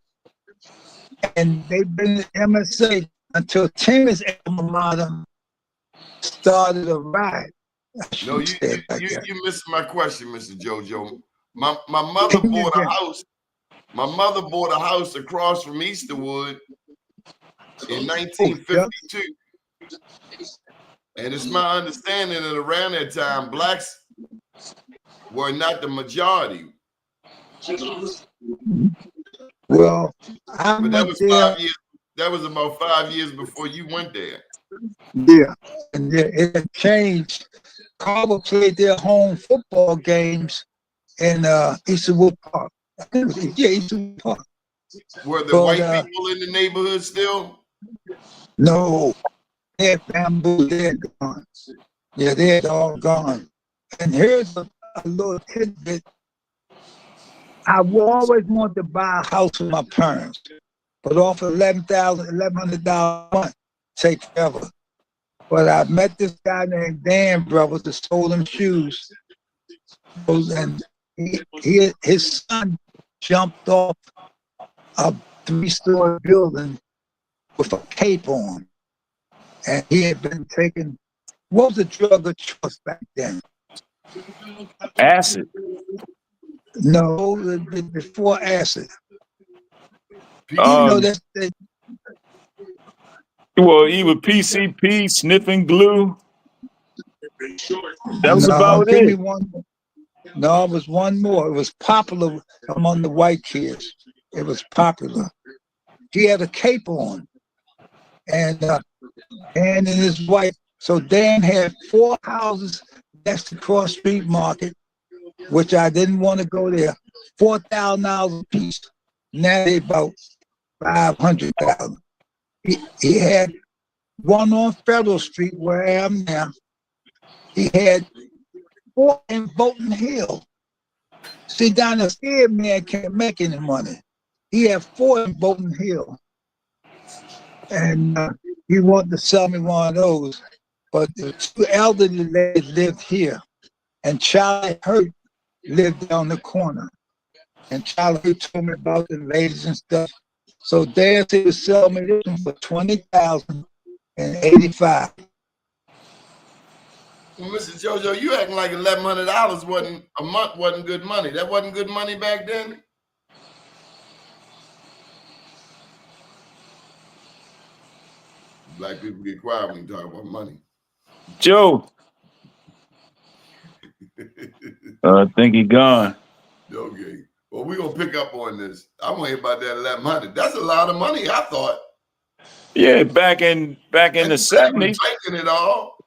Speaker 5: And they've been in the MSA until Timmy's alma mater started a ride.
Speaker 3: No, you missed my question, Mr. JoJo. My mother bought a house. My mother bought a house across from Easterwood in 1952. And it's my understanding that around that time, blacks were not the majority.
Speaker 5: Well,
Speaker 3: but that was 5 years. That was about 5 years before you went there.
Speaker 5: Yeah, and it had changed. Carver played their home football games in Easterwood Park. Yeah, Easterwood Park.
Speaker 3: Were the white people in the neighborhood still?
Speaker 5: No, they had bamboo. They're gone. Yeah, they're all gone. And here's a little tidbit. I always wanted to buy a house with my parents, but off of $1,100 a month take forever. But I met this guy named Dan Brothers that sold him shoes. And his son jumped off a 3-story building with a cape on. And he had been taking, what was the drug of choice back then?
Speaker 4: Acid.
Speaker 5: No, before acid.
Speaker 4: Well, either PCP, sniffing glue. That was about
Speaker 5: give
Speaker 4: it.
Speaker 5: Me one more. No, it was one more. It was popular among the white kids. It was popular. He had a cape on, and Dan and his wife. So Dan had 4 houses next to Cross Street Market, which I didn't want to go there. $4,000 a piece. Now they about $500,000. He had one on Federal Street where I am now. He had 4 in Bolton Hill. See, down the scared man can't make any money. He had 4 in Bolton Hill. And he wanted to sell me one of those. But the 2 elderly ladies lived here. And Charlie Hurt lived down the corner. And Charlie Hurt told me about the ladies and stuff. So Dan said he would sell me this one for $20,085.
Speaker 3: Well, Mr. JoJo, you acting like $1,100 wasn't good money. That wasn't good money back then? Black people get quiet when you talk about money.
Speaker 4: Joe. I think he gone.
Speaker 3: Okay. Well, we're going to pick up on this. I want to hear about that $1,100. That's a lot of money, I thought.
Speaker 4: Yeah, back in the 70s.
Speaker 3: Taking it all.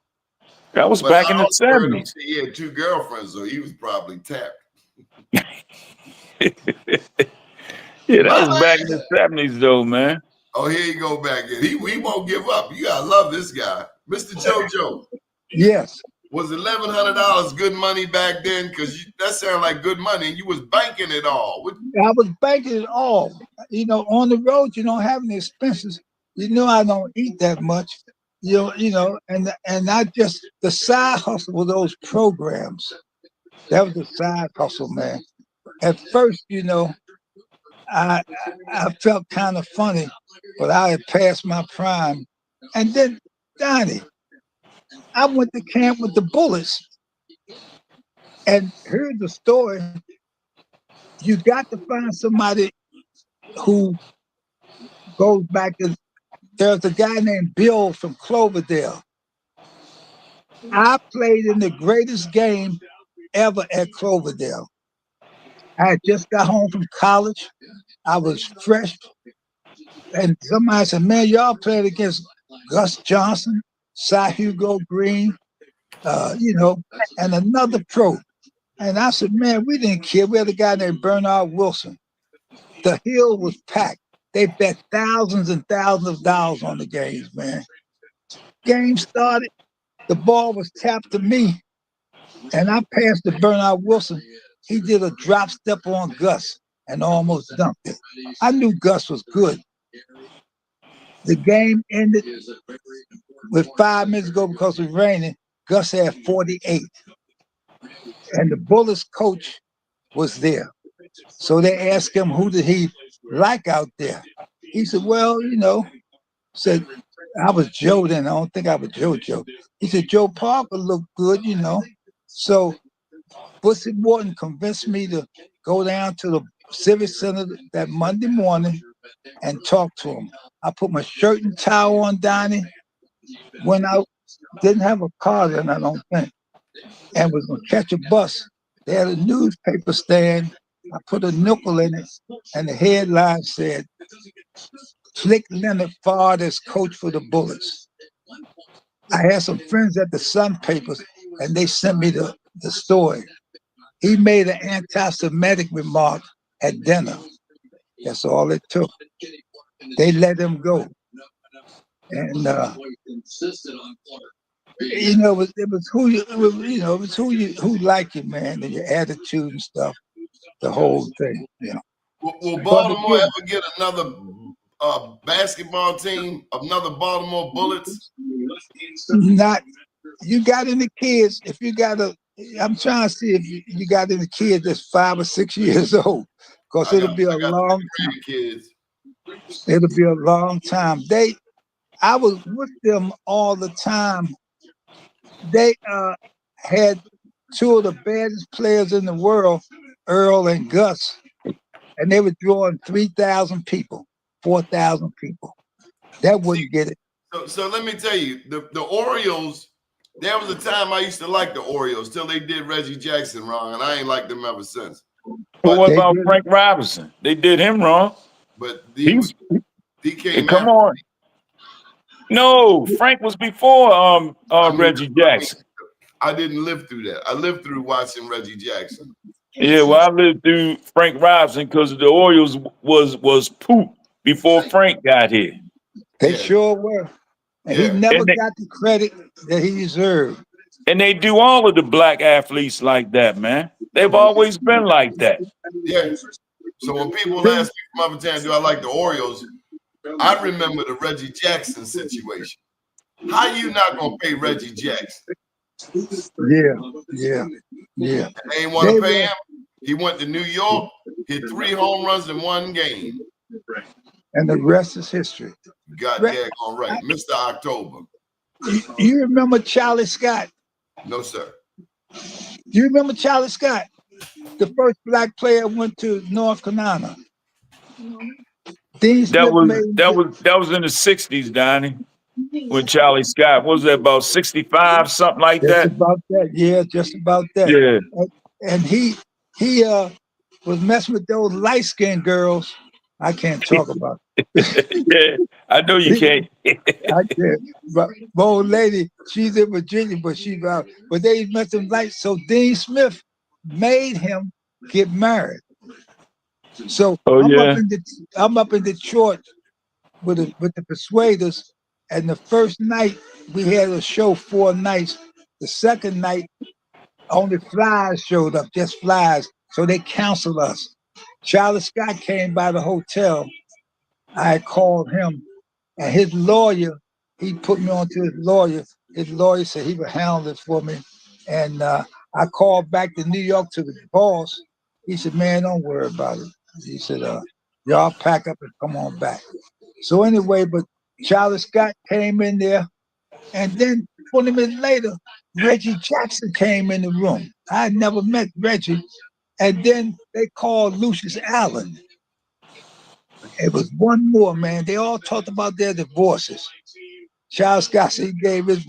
Speaker 4: That was back in the 70s.
Speaker 3: He had 2 girlfriends, so he was probably tapped.
Speaker 4: Yeah, that was back in the 70s, though, man.
Speaker 3: Oh, here you go back in. He won't give up. You gotta love this guy, Mr. JoJo.
Speaker 5: Yes.
Speaker 3: Was $1,100 good money back then? Because that sounded like good money. You was banking it all.
Speaker 5: I was banking it all. You know, on the road, you don't have any expenses. You know, I don't eat that much. You know, and I just, the side hustle with those programs. That was the side hustle, man. At first, you know, I felt kind of funny, but I had passed my prime. And then, Donnie, I went to camp with the Bullets. And here's the story. You got to find somebody who goes back to, there's a guy named Bill from Cloverdale. I played in the greatest game ever at Cloverdale. I had just got home from college. I was fresh. And somebody said, man, y'all played against Gus Johnson, Cy Hugo Green, you know, and another pro. And I said, man, we didn't care. We had a guy named Bernard Wilson. The hill was packed. They bet thousands and thousands of dollars on the games, man. Game started. The ball was tapped to me. And I passed to Bernard Wilson. He did a drop step on Gus and almost dunked it. I knew Gus was good. The game ended with 5 minutes ago because it was raining. Gus had 48. And the Bullets coach was there. So they asked him, who did he like out there? He said, well, said, I was Joe then. I don't think I was Joe. He said, Joe Parker looked good, So Bussy Morton convinced me to go down to the Civic Center that Monday morning and talk to him. I put my shirt and towel on, Donnie. Went out, didn't have a car then, I don't think, and was going to catch a bus. They had a newspaper stand. I put a nickel in it, and the headline said, Flick Leonard fired as coach for the Bullets. I had some friends at the Sun papers, and they sent me the story. He made an anti-Semitic remark at dinner. That's all it took. They let him go. And it was who who liked you, man, and your attitude and stuff, the whole thing.
Speaker 3: Will Baltimore ever get another basketball team, another Baltimore Bullets?
Speaker 5: Not. You got any kids? If you got I'm trying to see if you got any kids that's 5 or 6 years old, because it'll be a long time.
Speaker 3: Kids.
Speaker 5: It'll be a long time. I was with them all the time. They had 2 of the baddest players in the world, Earl and Gus, and they were drawing 3,000 people, 4,000 people. That wouldn't get it.
Speaker 3: So let me tell you, the Orioles. There was a time I used to like the Orioles till they did Reggie Jackson wrong, and I ain't liked them ever since.
Speaker 4: But what about Frank Robinson? They did him wrong.
Speaker 3: But he came.
Speaker 4: Come on. No, Frank was before Reggie Jackson.
Speaker 3: I didn't live through that. I lived through watching Reggie Jackson.
Speaker 4: Yeah, well, I lived through Frank Robinson because the Orioles was poop before Frank got here.
Speaker 5: They sure were. And he never got the credit that he deserved.
Speaker 4: And they do all of the black athletes like that, man. They've always been like that.
Speaker 3: Yeah. So when people ask me from other time, do I like the Orioles? I remember the Reggie Jackson situation. How you not gonna pay Reggie Jackson?
Speaker 5: Yeah.
Speaker 3: They ain't want to pay him. He went to New York, hit 3 home runs in 1 game.
Speaker 5: And the rest is history.
Speaker 3: Got daggone right. Mr. October.
Speaker 5: You remember Charlie Scott?
Speaker 3: No, sir.
Speaker 5: You remember Charlie Scott? The first black player went to North Carolina.
Speaker 4: That was in the 60s, Donnie. With Charlie Scott. What was that, about 65, something like that?
Speaker 5: Just about that. Yeah, just about that.
Speaker 4: Yeah.
Speaker 5: And he was messing with those light-skinned girls. I can't talk about it.
Speaker 4: Yeah, I know you can't.
Speaker 5: I can't. But my old lady, she's in Virginia, but she's out. But they met them light. So Dean Smith made him get married. So I'm up in Detroit with the Persuaders, and the first night we had a show 4 nights. The second night, only flies showed up, just flies. So they canceled us. Charlie Scott came by the hotel. I called him, and his lawyer, he put me on to his lawyer. His lawyer said he would handle it for me. And I called back to New York to the boss. He said, man, don't worry about it. He said, y'all pack up and come on back. So anyway, but Charlie Scott came in there, and then 20 minutes later, Reggie Jackson came in the room. I had never met Reggie. And then they called Lucius Allen. It was one more, man. They all talked about their divorces. Charlie Scott said he gave his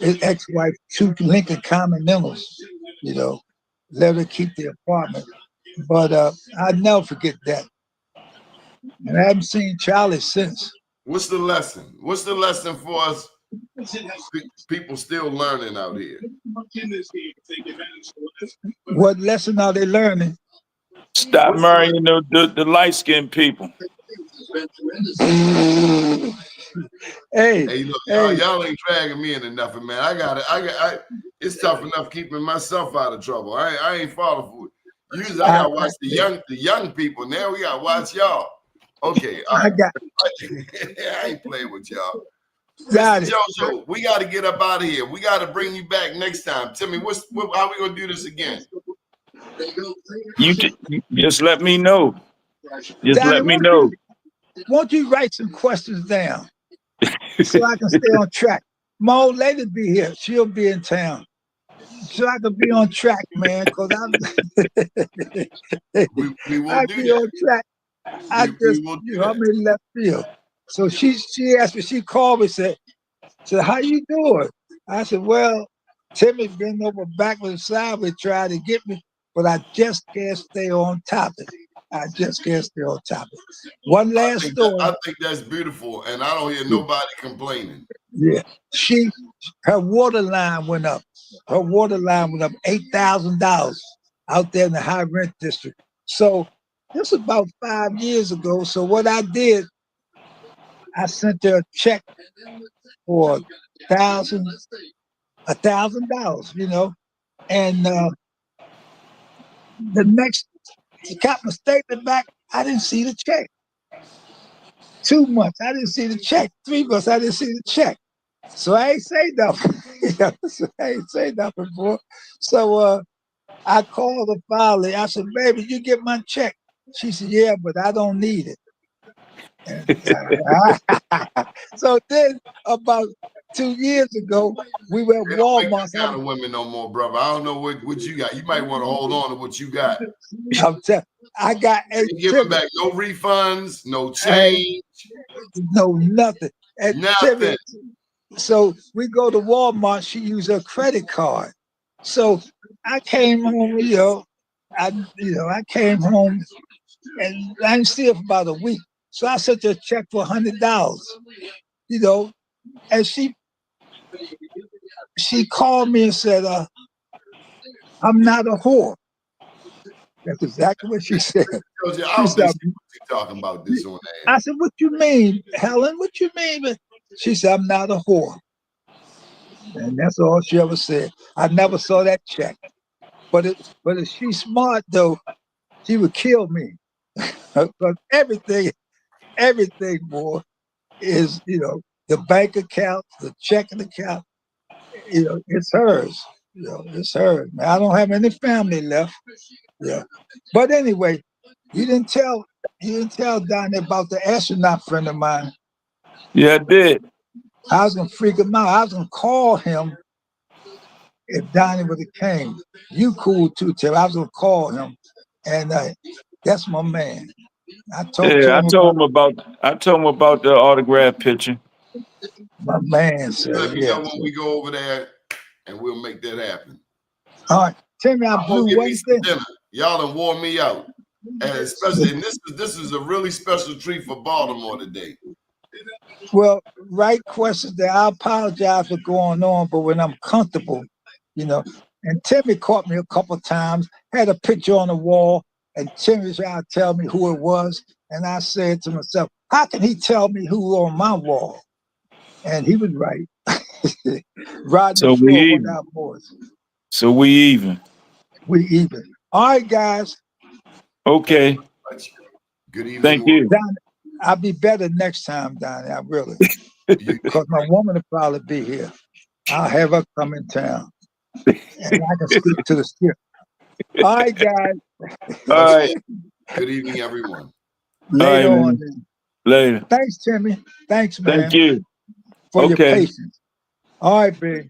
Speaker 5: ex-wife 2 Lincoln Continentals, let her keep the apartment. But I'll never forget that. And I haven't seen Charlie since.
Speaker 3: What's the lesson? What's the lesson for us people still learning out here?
Speaker 5: What lesson are they learning?
Speaker 4: Stop marrying the light-skinned people.
Speaker 3: Hey, look, y'all ain't dragging me into nothing, man. I got it. It's tough enough keeping myself out of trouble. I ain't falling for it. Usually I gotta watch the young people. Now we gotta watch y'all. Okay, all right. I ain't playing with y'all. Mr. JoJo, we got to get up out of here. We got to bring you back next time. Timmy, how we gonna do this again?
Speaker 4: You just let me know. Just
Speaker 5: Donnie,
Speaker 4: let me know.
Speaker 5: Won't you write some questions down so I can stay on track? My old lady be here. She'll be in town. So I can be on track, man, because
Speaker 3: we will
Speaker 5: I
Speaker 3: do
Speaker 5: be
Speaker 3: that.
Speaker 5: on track. I'm in left field. So she asked me, she called me, said, how you doing? I said, well, Timmy been over backwards sideways trying to get me, but I just can't stay on topic. I just can't stay on topic. One last story.
Speaker 3: I think that's beautiful, and I don't hear nobody complaining.
Speaker 5: Yeah, her water line went up. Her water line went up $8,000 out there in the high rent district. So this was about 5 years ago. So what I did, I sent her a check for $1,000, you know, and the next, she got my statement back. I didn't see the check. 2 months, I didn't see the check. 3 months, I didn't see the check. So I ain't say nothing. I ain't say nothing, boy. So I called her finally. I said, baby, you get my check? She said, yeah, but I don't need it. So then about 2 years ago, we were at Walmart.
Speaker 3: They don't make that kind of women no more, brother. I don't know what you got. You might want to hold on to what you got.
Speaker 5: I got
Speaker 3: giving back no refunds, no change,
Speaker 5: no nothing.
Speaker 3: Nothing.
Speaker 5: So we go to Walmart. She used her credit card. So I came home, I came home and I didn't see her for about a week. So I sent her a check for $100, and she called me and said, I'm not a whore. That's exactly what she said.
Speaker 3: I said, talking about this on that.
Speaker 5: I said, what you mean, Helen? What you mean? She said, I'm not a whore. And that's all she ever said. I never saw that check. But if she's smart, though, she would kill me. Because everything, boy, is, the bank account, the checking account, it's hers. It's hers. Man, I don't have any family left. Yeah. But anyway, you didn't tell Donnie about the astronaut friend of mine.
Speaker 4: Yeah, I did.
Speaker 5: I was gonna freak him out. I was gonna call him if Donnie would have came. You cool too, Tim. I was gonna call him, and that's my man. I told him about
Speaker 4: the autograph picture.
Speaker 5: My man, sir.
Speaker 3: Let me know when we go over there, and we'll make that happen.
Speaker 5: All right, Timmy, I blew one thing.
Speaker 3: Y'all done wore me out, and especially this is a really special treat for Baltimore today.
Speaker 5: Well, right questions there. I apologize for going on, but when I'm comfortable, and Timmy caught me a couple of times, had a picture on the wall, and Timmy tried to tell me who it was. And I said to myself, how can he tell me who on my wall? And he was right. Riding the floor with our boys.
Speaker 4: So we even.
Speaker 5: We even. All right, guys.
Speaker 4: Okay.
Speaker 3: Good evening.
Speaker 4: Thank you.
Speaker 5: Donnie, I'll be better next time, Donnie. I really. Because my woman will probably be here. I'll have her come in town. And I can speak to the skip. All right, guys.
Speaker 4: All right.
Speaker 3: Good evening, everyone.
Speaker 5: Later on. Then.
Speaker 4: Later.
Speaker 5: Thanks, Timmy. Thanks, man.
Speaker 4: Thank you.
Speaker 5: For your patience. All right, babe.